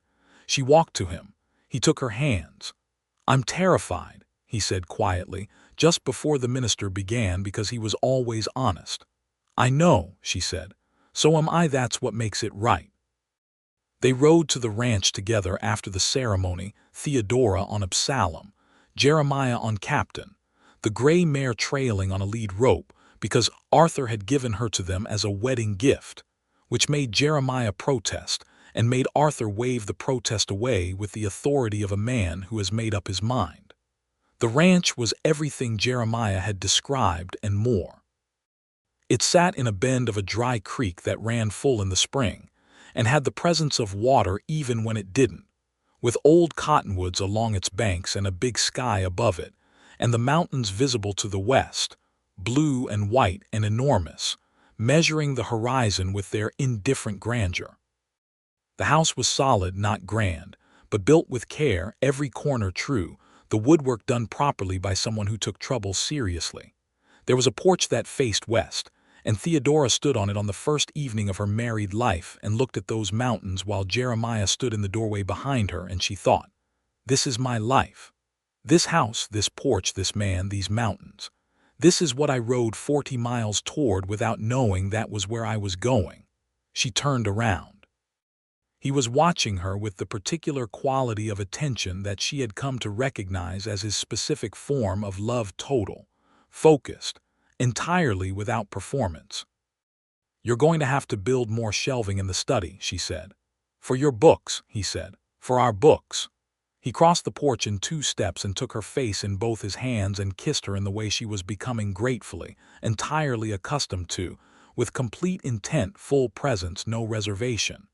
She walked to him. He took her hands. "I'm terrified," he said quietly, just before the minister began, because he was always honest. "I know," she said. "So am I. That's what makes it right." They rode to the ranch together after the ceremony, Theodora on Absalom, Jeremiah on Captain, the gray mare trailing on a lead rope, because Arthur had given her to them as a wedding gift, which made Jeremiah protest, and made Arthur wave the protest away with the authority of a man who has made up his mind. The ranch was everything Jeremiah had described and more. It sat in a bend of a dry creek that ran full in the spring, and had the presence of water even when it didn't, with old cottonwoods along its banks and a big sky above it, and the mountains visible to the west, blue and white and enormous, measuring the horizon with their indifferent grandeur. The house was solid, not grand, but built with care, every corner true, the woodwork done properly by someone who took trouble seriously. There was a porch that faced west, and Theodora stood on it on the first evening of her married life and looked at those mountains while Jeremiah stood in the doorway behind her, and she thought, "This is my life. This house, this porch, this man, these mountains. This is what I rode 40 miles toward without knowing that was where I was going." She turned around. He was watching her with the particular quality of attention that she had come to recognize as his specific form of love, total, focused, entirely without performance. "You're going to have to build more shelving in the study," she said. "For your books," he said. "For our books." He crossed the porch in 2 steps and took her face in both his hands and kissed her in the way she was becoming gratefully, entirely accustomed to, with complete intent, full presence, no reservation.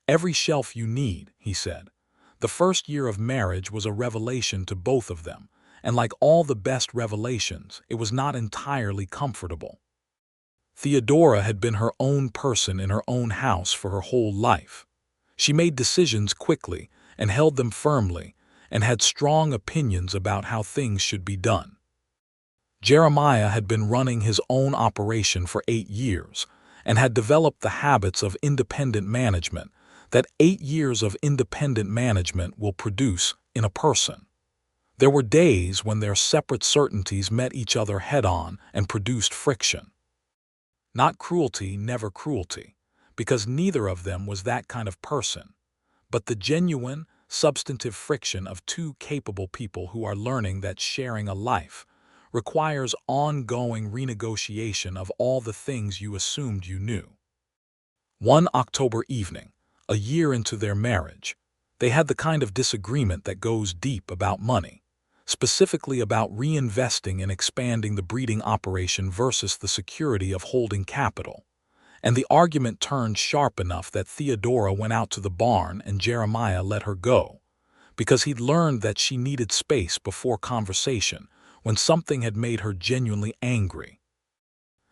"Every shelf you need," he said. The first year of marriage was a revelation to both of them, and like all the best revelations, it was not entirely comfortable. Theodora had been her own person in her own house for her whole life. She made decisions quickly and held them firmly, and had strong opinions about how things should be done. Jeremiah had been running his own operation for 8 years, and had developed the habits of independent management that 8 years of independent management will produce in a person. There were days when their separate certainties met each other head-on and produced friction. Not cruelty, never cruelty, because neither of them was that kind of person, but the genuine, substantive friction of two capable people who are learning that sharing a life requires ongoing renegotiation of all the things you assumed you knew. One October evening, a year into their marriage, they had the kind of disagreement that goes deep about money, specifically about reinvesting and expanding the breeding operation versus the security of holding capital. And the argument turned sharp enough that Theodora went out to the barn and Jeremiah let her go, because he'd learned that she needed space before conversation when something had made her genuinely angry.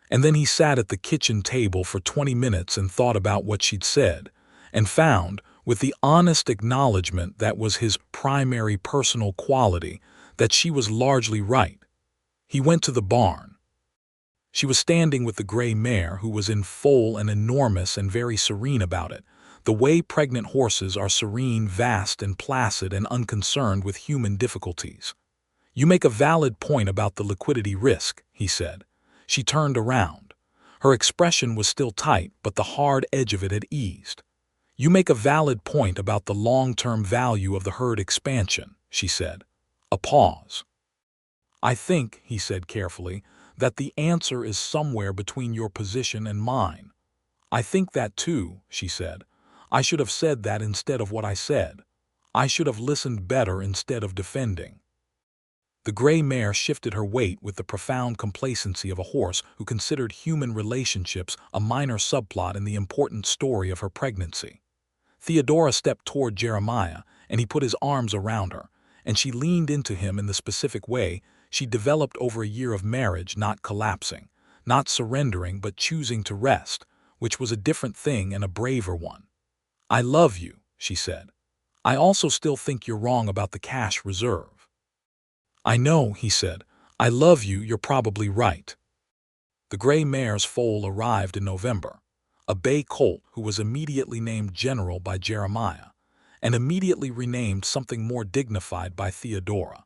And then he sat at the kitchen table for 20 minutes and thought about what she'd said, and found, with the honest acknowledgement that was his primary personal quality, that she was largely right. He went to the barn. She was standing with the gray mare, who was in foal and enormous and very serene about it, the way pregnant horses are serene, vast and placid and unconcerned with human difficulties. "You make a valid point about the liquidity risk," he said. She turned around. Her expression was still tight, but the hard edge of it had eased. "You make a valid point about the long-term value of the herd expansion," she said. A pause. "I think," he said carefully, "that the answer is somewhere between your position and mine." "I think that too," she said. "I should have said that instead of what I said. I should have listened better instead of defending." The gray mare shifted her weight with the profound complacency of a horse who considered human relationships a minor subplot in the important story of her pregnancy. Theodora stepped toward Jeremiah, and he put his arms around her, and she leaned into him in the specific way she developed over a year of marriage, not collapsing, not surrendering, but choosing to rest, which was a different thing and a braver one. "I love you," she said. "I also still think you're wrong about the cash reserve." "I know," he said. "I love you, you're probably right." The gray mare's foal arrived in November, a bay colt who was immediately named General by Jeremiah, and immediately renamed something more dignified by Theodora,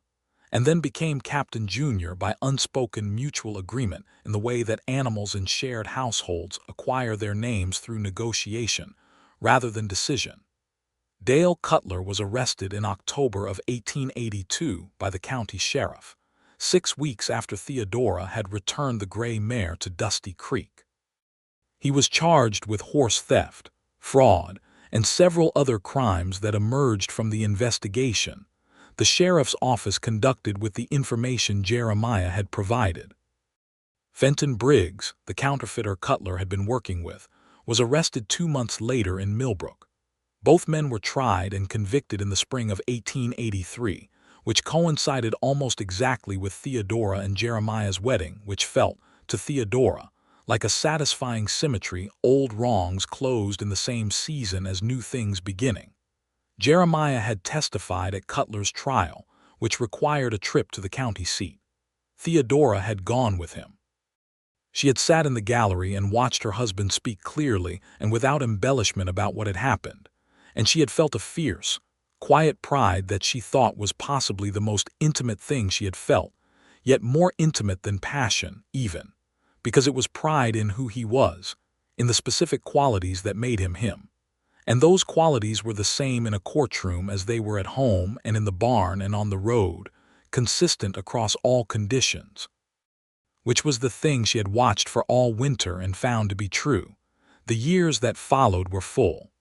and then became Captain Junior by unspoken mutual agreement in the way that animals in shared households acquire their names through negotiation rather than decision. Dale Cutler was arrested in October of 1882 by the county sheriff, 6 weeks after Theodora had returned the gray mare to Dusty Creek. He was charged with horse theft, fraud, and several other crimes that emerged from the investigation the sheriff's office conducted with the information Jeremiah had provided. Fenton Briggs, the counterfeiter Cutler had been working with, was arrested 2 months later in Millbrook. Both men were tried and convicted in the spring of 1883, which coincided almost exactly with Theodora and Jeremiah's wedding, which felt, to Theodora, like a satisfying symmetry, old wrongs closed in the same season as new things beginning. Jeremiah had testified at Cutler's trial, which required a trip to the county seat. Theodora had gone with him. She had sat in the gallery and watched her husband speak clearly and without embellishment about what had happened, and she had felt a fierce, quiet pride that she thought was possibly the most intimate thing she had felt, yet more intimate than passion, even, because it was pride in who he was, in the specific qualities that made him him. And those qualities were the same in a courtroom as they were at home and in the barn and on the road, consistent across all conditions. Which was the thing she had watched for all winter and found to be true. The years that followed were full.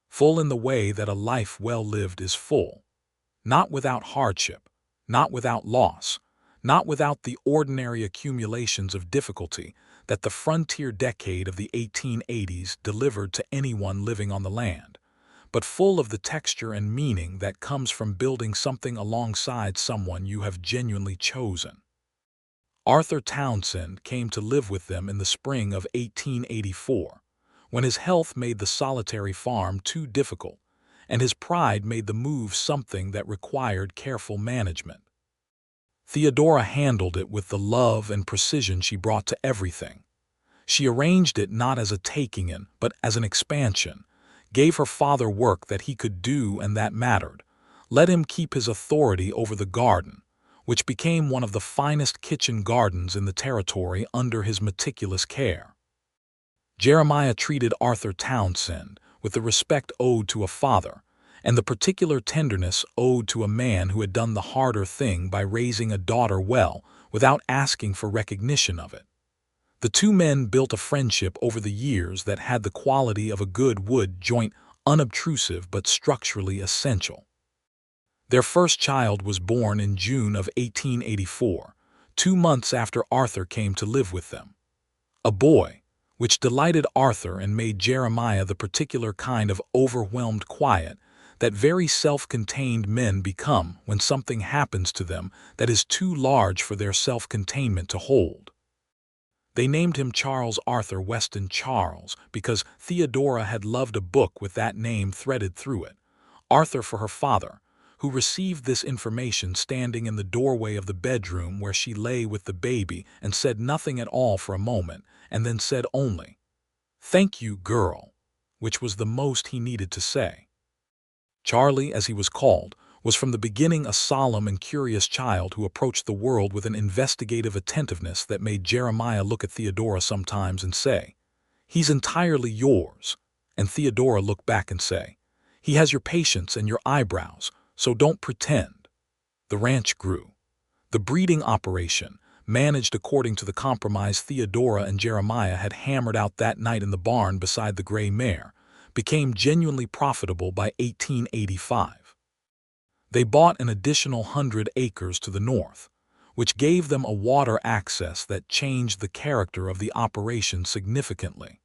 Full in the way that a life well lived is full. Not without hardship, not without loss, not without the ordinary accumulations of difficulty that the frontier decade of the 1880s delivered to anyone living on the land, but full of the texture and meaning that comes from building something alongside someone you have genuinely chosen. Arthur Townsend came to live with them in the spring of 1884, when his health made the solitary farm too difficult, and his pride made the move something that required careful management. Theodora handled it with the love and precision she brought to everything. She arranged it not as a taking in, but as an expansion, gave her father work that he could do and that mattered, let him keep his authority over the garden, which became one of the finest kitchen gardens in the territory under his meticulous care. Jeremiah treated Arthur Townsend with the respect owed to a father, and the particular tenderness owed to a man who had done the harder thing by raising a daughter well without asking for recognition of it. The two men built a friendship over the years that had the quality of a good wood joint, unobtrusive but structurally essential. Their first child was born in June of 1884, 2 months after Arthur came to live with them. A boy, which delighted Arthur and made Jeremiah the particular kind of overwhelmed quiet that very self-contained men become when something happens to them that is too large for their self-containment to hold. They named him Charles Arthur Weston Charles because Theodora had loved a book with that name threaded through it, Arthur for her father, who received this information standing in the doorway of the bedroom where she lay with the baby and said nothing at all for a moment, and then said only, "Thank you, girl," which was the most he needed to say. Charlie, as he was called, was from the beginning a solemn and curious child who approached the world with an investigative attentiveness that made Jeremiah look at Theodora sometimes and say, "He's entirely yours," and Theodora look back and say, "He has your patience and your eyebrows, so don't pretend." The ranch grew. The breeding operation, managed according to the compromise Theodora and Jeremiah had hammered out that night in the barn beside the gray mare, became genuinely profitable by 1885. They bought an additional 100 acres to the north, which gave them a water access that changed the character of the operation significantly.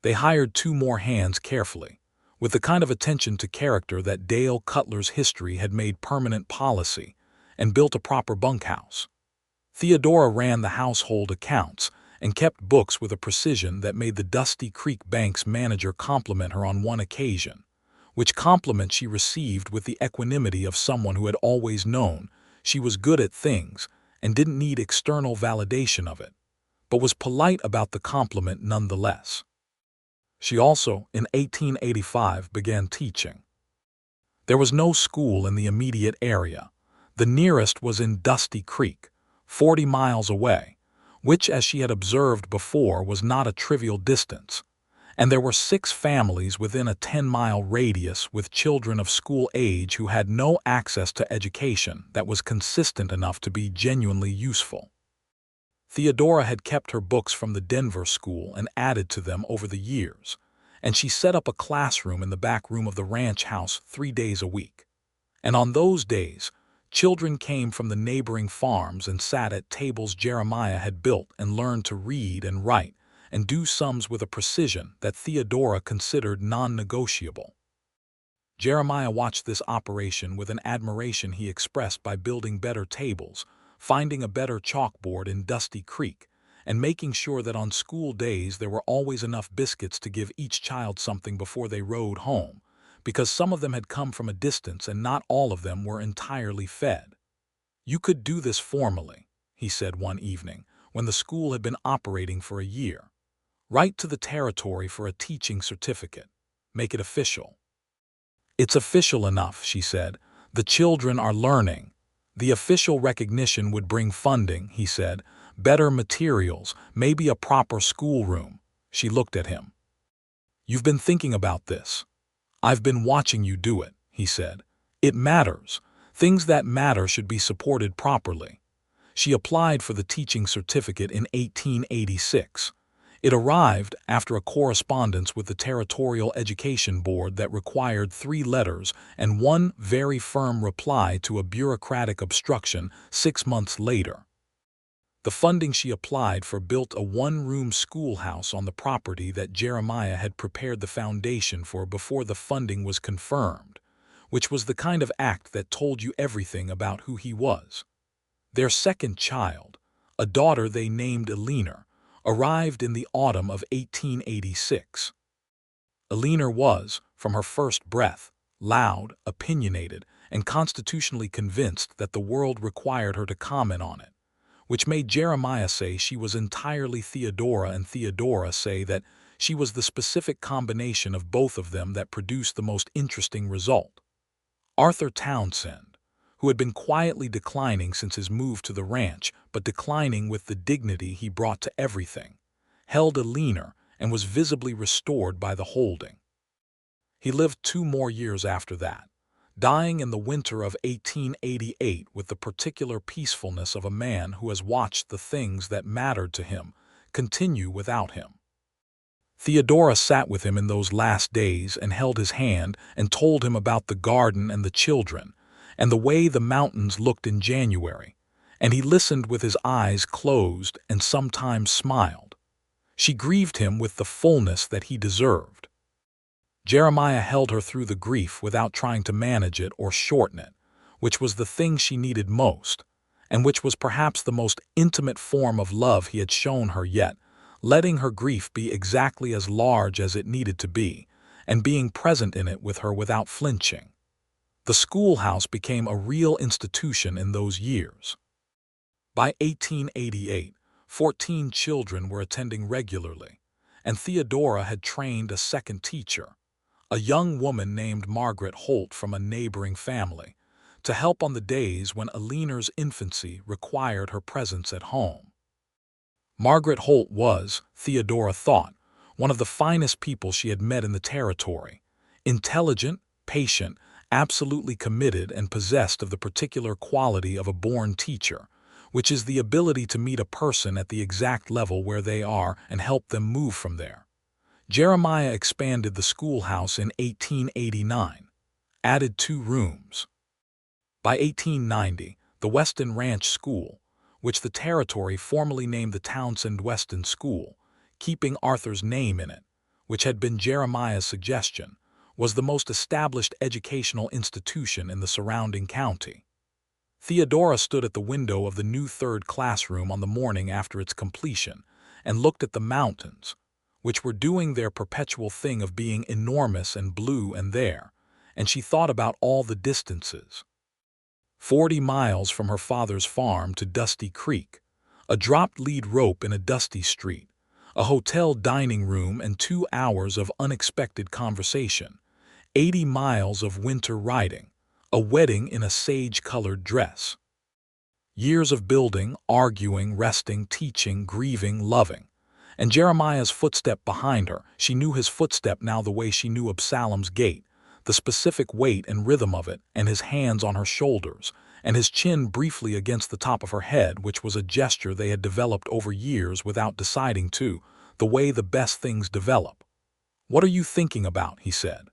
They hired 2 more hands carefully, with the kind of attention to character that Dale Cutler's history had made permanent policy, and built a proper bunkhouse. Theodora ran the household accounts and kept books with a precision that made the Dusty Creek Bank's manager compliment her on one occasion, which compliment she received with the equanimity of someone who had always known she was good at things and didn't need external validation of it, but was polite about the compliment nonetheless. She also, in 1885, began teaching. There was no school in the immediate area. The nearest was in Dusty Creek, 40 miles away, which, as she had observed before, was not a trivial distance, and there were 6 families within a 10-mile radius with children of school age who had no access to education that was consistent enough to be genuinely useful. Theodora had kept her books from the Denver school and added to them over the years, and she set up a classroom in the back room of the ranch house 3 days a week. And on those days, children came from the neighboring farms and sat at tables Jeremiah had built and learned to read and write and do sums with a precision that Theodora considered non-negotiable. Jeremiah watched this operation with an admiration he expressed by building better tables, finding a better chalkboard in Dusty Creek, and making sure that on school days there were always enough biscuits to give each child something before they rode home, because some of them had come from a distance and not all of them were entirely fed. "You could do this formally," he said one evening, when the school had been operating for a year. "Write to the territory for a teaching certificate. Make it official." "It's official enough," she said. "The children are learning." "The official recognition would bring funding," he said. "Better materials, maybe a proper schoolroom." She looked at him. "You've been thinking about this." "I've been watching you do it," he said. "It matters. Things that matter should be supported properly." She applied for the teaching certificate in 1886. It arrived after a correspondence with the Territorial Education Board that required 3 letters and one very firm reply to a bureaucratic obstruction 6 months later. The funding she applied for built a 1-room schoolhouse on the property that Jeremiah had prepared the foundation for before the funding was confirmed, which was the kind of act that told you everything about who he was. Their second child, a daughter they named Eleanor, arrived in the autumn of 1886. Eleanor was, from her first breath, loud, opinionated, and constitutionally convinced that the world required her to comment on it, which made Jeremiah say she was entirely Theodora and Theodora say that She was the specific combination of both of them that produced the most interesting result. Arthur Townsend, who had been quietly declining since his move to the ranch, but declining with the dignity he brought to everything, held a leaner and was visibly restored by the holding. He lived 2 more years after that, dying in the winter of 1888 with the particular peacefulness of a man who has watched the things that mattered to him continue without him. Theodora sat with him in those last days and held his hand and told him about the garden and the children, and the way the mountains looked in January, and he listened with his eyes closed and sometimes smiled. She grieved him with the fullness that he deserved. Jeremiah held her through the grief without trying to manage it or shorten it, which was the thing she needed most, and which was perhaps the most intimate form of love he had shown her yet, letting her grief be exactly as large as it needed to be, and being present in it with her without flinching. The schoolhouse became a real institution in those years. By 1888, 14 children were attending regularly, and Theodora had trained a second teacher, a young woman named Margaret Holt from a neighboring family, to help on the days when Alina's infancy required her presence at home. Margaret Holt was, Theodora thought, one of the finest people she had met in the territory, intelligent, patient, absolutely committed, and possessed of the particular quality of a born teacher, which is the ability to meet a person at the exact level where they are and help them move from there. Jeremiah expanded the schoolhouse in 1889, added 2 rooms. By 1890, the Weston Ranch School, which the territory formally named the Townsend Weston School, keeping Arthur's name in it, which had been Jeremiah's suggestion, was the most established educational institution in the surrounding county. Theodora stood at the window of the new 3rd classroom on the morning after its completion and looked at the mountains, which were doing their perpetual thing of being enormous and blue and there, and she thought about all the distances. 40 miles from her father's farm to Dusty Creek, a dropped lead rope in a dusty street, a hotel dining room and 2 hours of unexpected conversation, 80 miles of winter riding, a wedding in a sage-colored dress. Years of building, arguing, resting, teaching, grieving, loving. And Jeremiah's footstep behind her, she knew his footstep now the way she knew Absalom's gait, the specific weight and rhythm of it, and his hands on her shoulders, and his chin briefly against the top of her head, which was a gesture they had developed over years without deciding to, the way the best things develop. "What are you thinking about?" he said.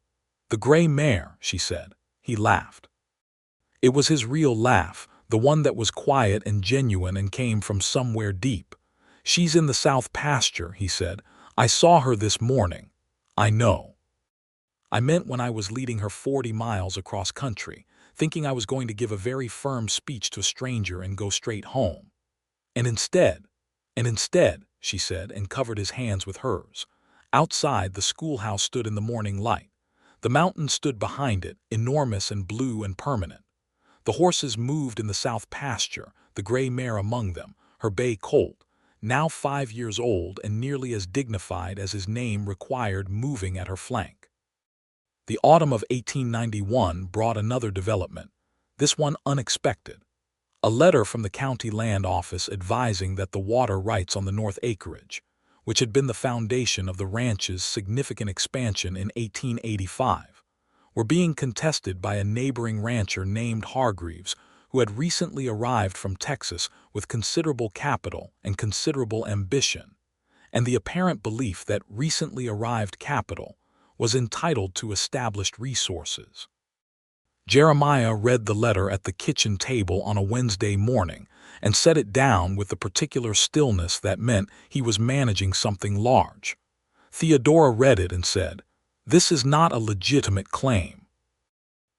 "The gray mare," she said. He laughed. It was his real laugh, the one that was quiet and genuine and came from somewhere deep. "She's in the south pasture," he said. "I saw her this morning." "I know." "I meant when I was leading her 40 miles across country, thinking I was going to give a very firm speech to a stranger and go straight home. And instead, she said, and covered his hands with hers. Outside, the schoolhouse stood in the morning light. The mountain stood behind it, enormous and blue and permanent. The horses moved in the south pasture, the gray mare among them, her bay colt, now 5 years old and nearly as dignified as his name required, moving at her flank. The autumn of 1891 brought another development, this one unexpected. A letter from the county land office advising that the water rights on the north acreage, which had been the foundation of the ranch's significant expansion in 1885, were being contested by a neighboring rancher named Hargreaves, who had recently arrived from Texas with considerable capital and considerable ambition, and the apparent belief that recently arrived capital was entitled to established resources. Jeremiah read the letter at the kitchen table on a Wednesday morning and set it down with the particular stillness that meant he was managing something large. Theodora read it and said, "This is not a legitimate claim."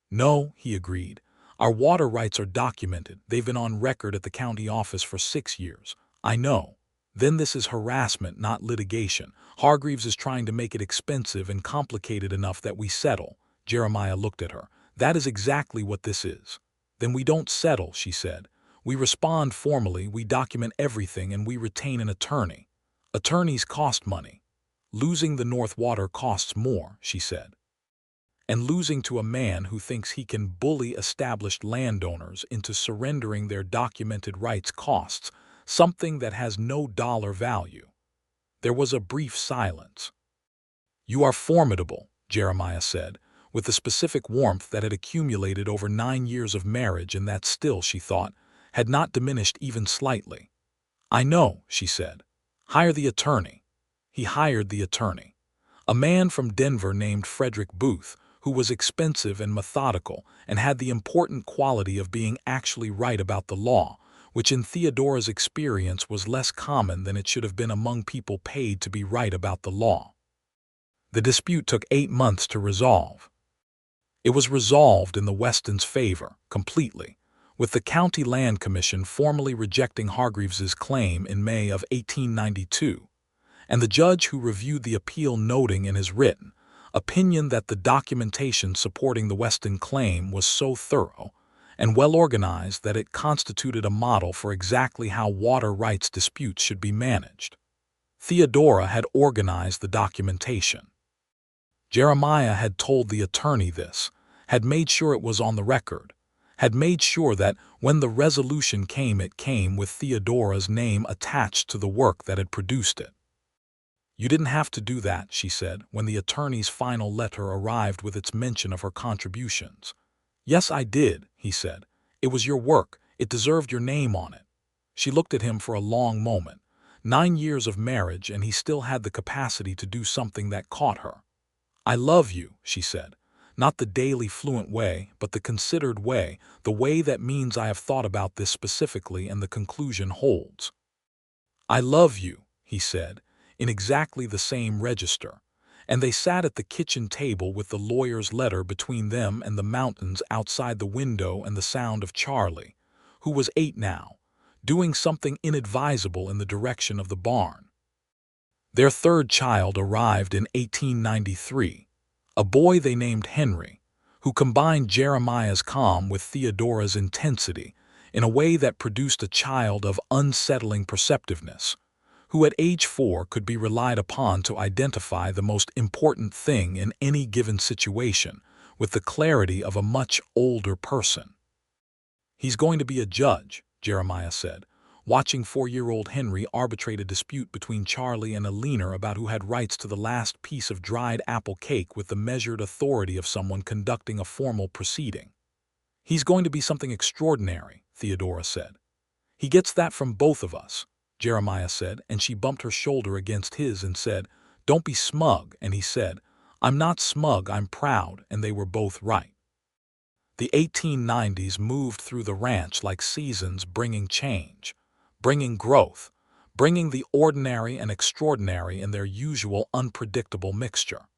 "No," he agreed. "Our water rights are documented. They've been on record at the county office for 6 years. I know. Then this is harassment, not litigation. Hargreaves is trying to make it expensive and complicated enough that we settle." Jeremiah looked at her. "That is exactly what this is." "Then we don't settle," she said. "We respond formally, we document everything, and we retain an attorney. Attorneys cost money." Losing the North Water costs more, she said. And losing to a man who thinks he can bully established landowners into surrendering their documented rights costs something that has no dollar value. There was a brief silence. "You are formidable," Jeremiah said, with the specific warmth that had accumulated over 9 years of marriage and that still, she thought, had not diminished even slightly. "I know," she said. "Hire the attorney." He hired the attorney. A man from Denver named Frederick Booth, who was expensive and methodical and had the important quality of being actually right about the law, which in Theodora's experience was less common than it should have been among people paid to be right about the law. The dispute took 8 months to resolve. It was resolved in the Westons' favor, completely, with the County Land Commission formally rejecting Hargreaves's claim in May of 1892, and the judge who reviewed the appeal noting in his written opinion that the documentation supporting the Weston claim was so thorough and well organized that it constituted a model for exactly how water rights disputes should be managed. Theodora had organized the documentation. Jeremiah had told the attorney this, had made sure it was on the record, had made sure that when the resolution came, it came with Theodora's name attached to the work that had produced it. "You didn't have to do that," she said, when the attorney's final letter arrived with its mention of her contributions. "Yes, I did," he said. "It was your work. It deserved your name on it." She looked at him for a long moment. 9 years of marriage, and he still had the capacity to do something that caught her. "I love you," she said. "Not the daily fluent way, but the considered way, the way that means I have thought about this specifically and the conclusion holds." "I love you," he said, in exactly the same register, and they sat at the kitchen table with the lawyer's letter between them and the mountains outside the window and the sound of Charlie, who was 8 now, doing something inadvisable in the direction of the barn. Their third child arrived in 1893, a boy they named Henry, who combined Jeremiah's calm with Theodora's intensity in a way that produced a child of unsettling perceptiveness, who at age 4 could be relied upon to identify the most important thing in any given situation with the clarity of a much older person. "He's going to be a judge," Jeremiah said, watching 4-year-old Henry arbitrate a dispute between Charlie and Alina about who had rights to the last piece of dried apple cake with the measured authority of someone conducting a formal proceeding. "He's going to be something extraordinary," Theodora said. "He gets that from both of us," Jeremiah said, and she bumped her shoulder against his and said, "Don't be smug," and he said, "I'm not smug, I'm proud," and they were both right. The 1890s moved through the ranch like seasons, bringing change, bringing growth, bringing the ordinary and extraordinary in their usual unpredictable mixture.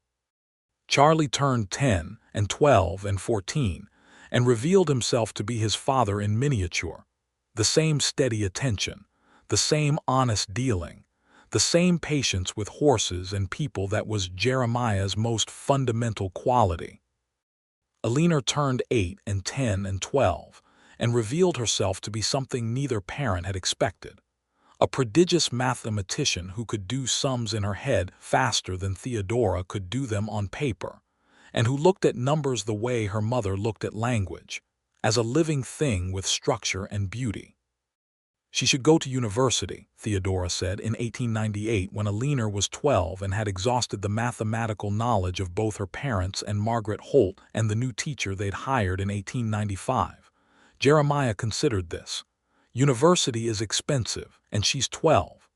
Charlie turned 10 and 12 and 14 and revealed himself to be his father in miniature, the same steady attention, the same honest dealing, the same patience with horses and people that was Jeremiah's most fundamental quality. Alina turned 8 and 10 and 12 and revealed herself to be something neither parent had expected, a prodigious mathematician who could do sums in her head faster than Theodora could do them on paper, and who looked at numbers the way her mother looked at language, as a living thing with structure and beauty. She should go to university, Theodora said in 1898 when Alina was 12 and had exhausted the mathematical knowledge of both her parents and Margaret Holt and the new teacher they'd hired in 1895. Jeremiah considered this. "University is expensive, and she's 12.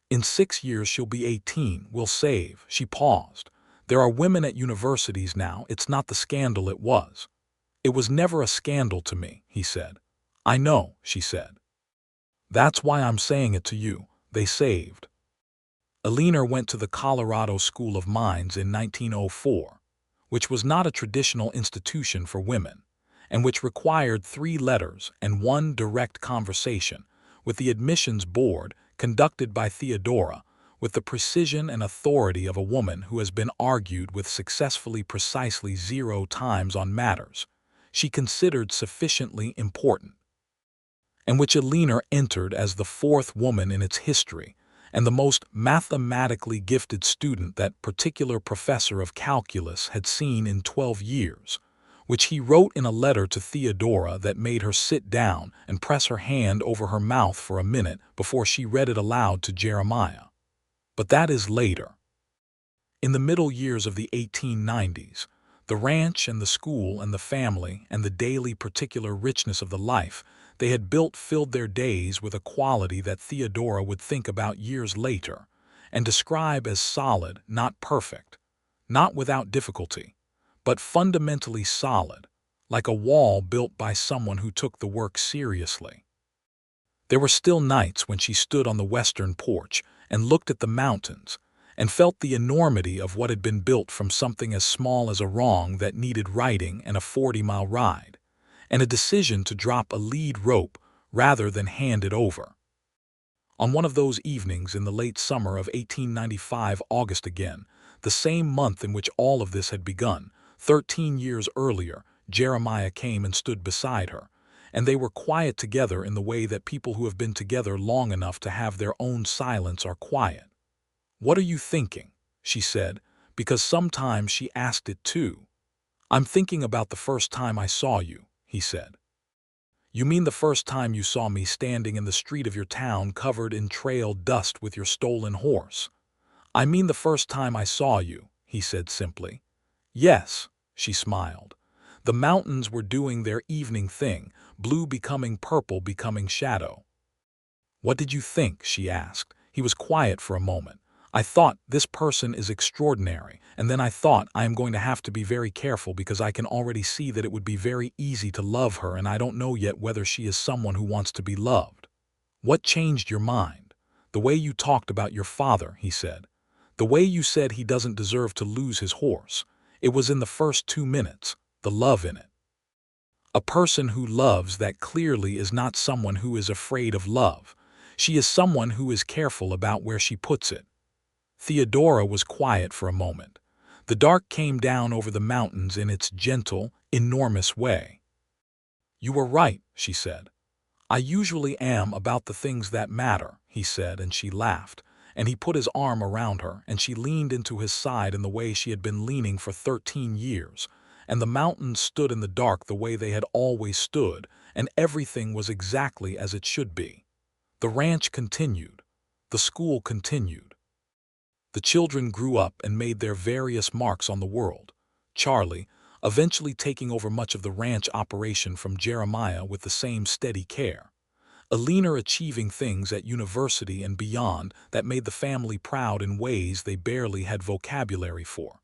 In 6 years she'll be 18, we'll save." She paused. "There are women at universities now, it's not the scandal it was." "It was never a scandal to me," he said. "I know," she said. "That's why I'm saying it to you. They saved." Alina went to the Colorado School of Mines in 1904, which was not a traditional institution for women, and which required 3 letters and 1 direct conversation with the admissions board conducted by Theodora with the precision and authority of a woman who has been argued with successfully precisely 0 times on matters she considered sufficiently important, and which Alina entered as the 4th woman in its history and the most mathematically gifted student that particular professor of calculus had seen in 12 years, which he wrote in a letter to Theodora that made her sit down and press her hand over her mouth for a minute before she read it aloud to Jeremiah. But that is later. In the middle years of the 1890s, the ranch and the school and the family and the daily particular richness of the life they had built filled their days with a quality that Theodora would think about years later and describe as solid, not perfect, not without difficulty, but fundamentally solid, like a wall built by someone who took the work seriously. There were still nights when she stood on the western porch and looked at the mountains and felt the enormity of what had been built from something as small as a wrong that needed righting and a 40-mile ride, and a decision to drop a lead rope rather than hand it over. On one of those evenings in the late summer of 1895, August again, the same month in which all of this had begun, 13 years earlier, Jeremiah came and stood beside her, and they were quiet together in the way that people who have been together long enough to have their own silence are quiet. "What are you thinking?" she said, because sometimes she asked it too. "I'm thinking about the first time I saw you," he said. "You mean the first time you saw me standing in the street of your town covered in trail dust with your stolen horse?" "I mean the first time I saw you," he said simply. "Yes," she smiled. The mountains were doing their evening thing, blue becoming purple becoming shadow. "What did you think?" she asked. He was quiet for a moment. "I thought, this person is extraordinary, and then I thought I am going to have to be very careful because I can already see that it would be very easy to love her and I don't know yet whether she is someone who wants to be loved." "What changed your mind?" "The way you talked about your father," he said. "The way you said he doesn't deserve to lose his horse. It was in the first 2 minutes, the love in it. A person who loves that clearly is not someone who is afraid of love. She is someone who is careful about where she puts it." Theodora was quiet for a moment. The dark came down over the mountains in its gentle, enormous way. "You were right," she said. "I usually am about the things that matter," he said, and she laughed, and he put his arm around her, and she leaned into his side in the way she had been leaning for 13 years, and the mountains stood in the dark the way they had always stood, and everything was exactly as it should be. The ranch continued. The school continued. The children grew up and made their various marks on the world. Charlie, eventually taking over much of the ranch operation from Jeremiah with the same steady care. Alina achieving things at university and beyond that made the family proud in ways they barely had vocabulary for.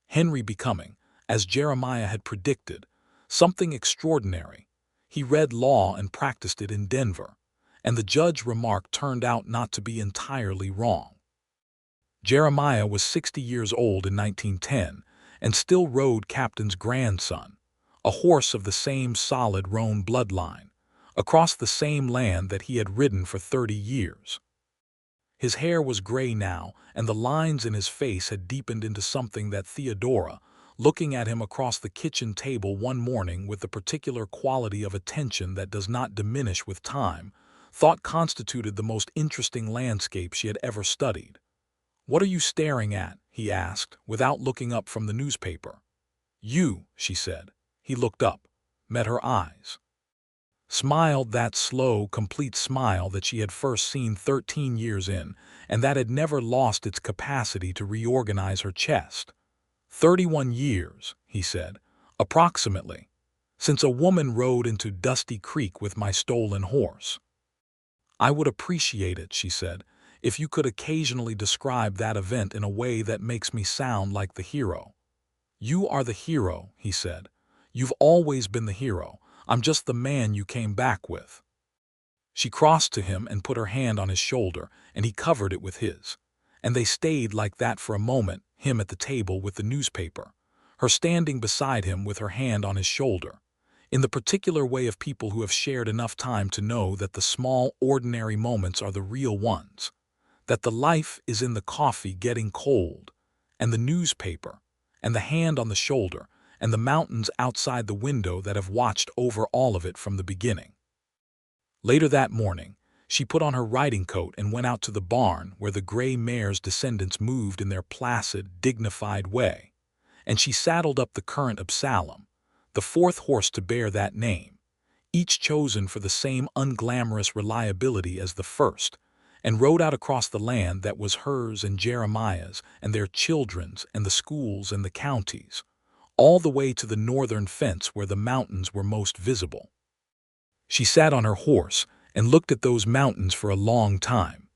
Henry becoming, as Jeremiah had predicted, something extraordinary. He read law and practiced it in Denver, and the judge remark turned out not to be entirely wrong. Jeremiah was 60 years old in 1910 and still rode Captain's grandson, a horse of the same solid roan bloodline, across the same land that he had ridden for 30 years. His hair was gray now, and the lines in his face had deepened into something that Theodora, looking at him across the kitchen table one morning with the particular quality of attention that does not diminish with time, thought constituted the most interesting landscape she had ever studied. "What are you staring at?" he asked, without looking up from the newspaper. "You," she said. He looked up, met her eyes. Smiled that slow, complete smile that she had first seen 13 years in, and that had never lost its capacity to reorganize her chest. 31 years, he said, approximately, since a woman rode into Dusty Creek with my stolen horse. "I would appreciate it," she said, "if you could occasionally describe that event in a way that makes me sound like the hero." "You are the hero," he said. "You've always been the hero. I'm just the man you came back with." She crossed to him and put her hand on his shoulder, and he covered it with his. And they stayed like that for a moment, him at the table with the newspaper, her standing beside him with her hand on his shoulder, in the particular way of people who have shared enough time to know that the small, ordinary moments are the real ones, that the life is in the coffee getting cold, and the newspaper, and the hand on the shoulder, and the mountains outside the window that have watched over all of it from the beginning. Later that morning, She put on her riding coat and went out to the barn where the gray mare's descendants moved in their placid, dignified way. And she saddled up the current Absalom, the fourth horse to bear that name, each chosen for the same unglamorous reliability as the first, and rode out across the land that was hers and Jeremiah's and their children's and the schools and the counties, all the way to the northern fence where the mountains were most visible. She sat on her horse and looked at those mountains for a long time.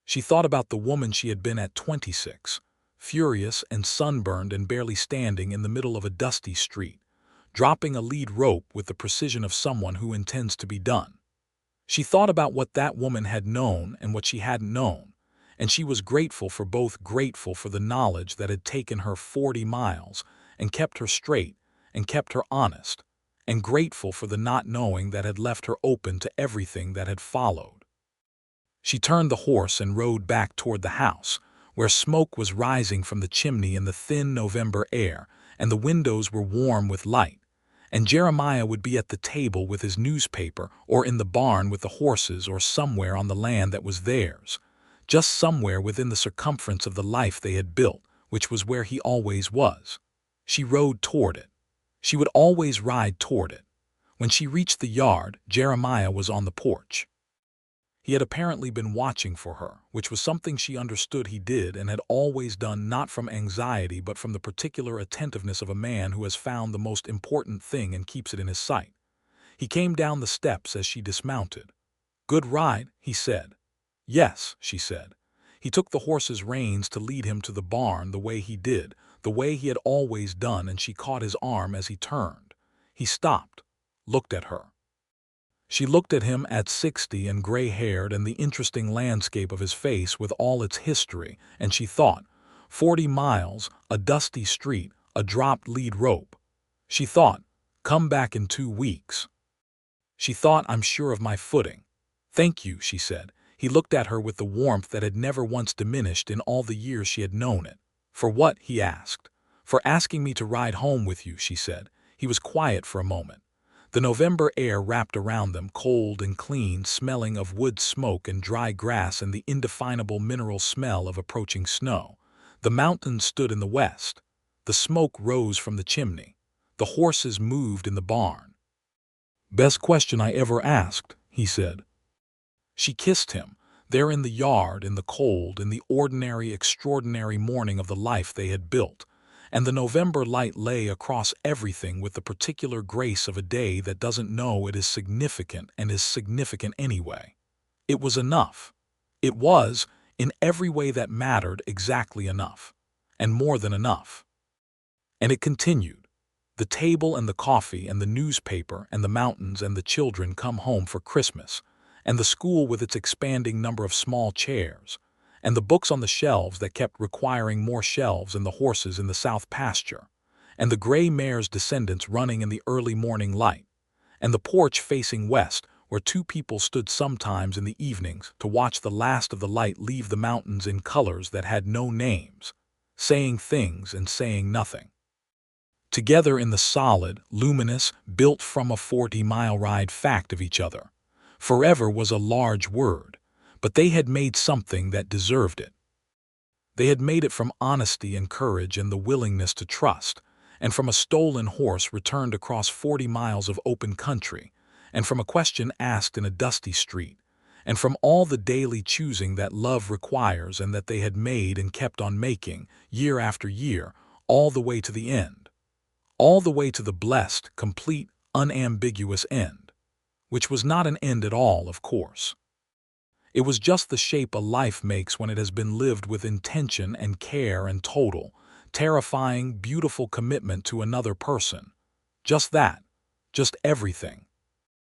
She thought about the woman she had been at 26, furious and sunburned and barely standing in the middle of a dusty street, dropping a lead rope with the precision of someone who intends to be done. She thought about what that woman had known and what she hadn't known, and she was grateful for the knowledge that had taken her 40 miles and kept her straight and kept her honest, and grateful for the not knowing that had left her open to everything that had followed. She turned the horse and rode back toward the house, where smoke was rising from the chimney in the thin November air, and the windows were warm with light, and Jeremiah would be at the table with his newspaper or in the barn with the horses or somewhere on the land that was theirs, just somewhere within the circumference of the life they had built, which was where he always was. She rode toward it. She would always ride toward it. When she reached the yard, Jeremiah was on the porch. He had apparently been watching for her, which was something she understood he did and had always done, not from anxiety but from the particular attentiveness of a man who has found the most important thing and keeps it in his sight. He came down the steps as she dismounted. "Good ride," he said. "Yes," she said. He took the horse's reins to lead him to the barn the way he did, the way he had always done, and she caught his arm as he turned. He stopped, looked at her. She looked at him at 60 and gray-haired and the interesting landscape of his face with all its history, and she thought, 40 miles, a dusty street, a dropped lead rope. She thought, come back in 2 weeks. She thought, I'm sure of my footing. Thank you, she said. He looked at her with the warmth that had never once diminished in all the years she had known it. For what? He asked. For asking me to ride home with you, she said. He was quiet for a moment. The November air wrapped around them, cold and clean, smelling of wood smoke and dry grass and the indefinable mineral smell of approaching snow. The mountains stood in the west. The smoke rose from the chimney. The horses moved in the barn. "Best question I ever asked," he said. She kissed him, there in the yard, in the cold, in the ordinary, extraordinary morning of the life they had built, and the November light lay across everything with the particular grace of a day that doesn't know it is significant and is significant anyway. It was enough. It was, in every way that mattered, exactly enough, and more than enough. And it continued. The table and the coffee and the newspaper and the mountains and the children come home for Christmas, and the school with its expanding number of small chairs, and the books on the shelves that kept requiring more shelves and the horses in the south pasture, and the gray mare's descendants running in the early morning light, and the porch facing west where 2 people stood sometimes in the evenings to watch the last of the light leave the mountains in colors that had no names, saying things and saying nothing. Together in the solid, luminous, built from a 40-mile ride fact of each other. Forever was a large word, but they had made something that deserved it. They had made it from honesty and courage and the willingness to trust, and from a stolen horse returned across 40 miles of open country, and from a question asked in a dusty street, and from all the daily choosing that love requires and that they had made and kept on making, year after year, all the way to the end. All the way to the blessed, complete, unambiguous end. Which was not an end at all, of course. It was just the shape a life makes when it has been lived with intention and care and total, terrifying, beautiful commitment to another person. Just that. Just everything.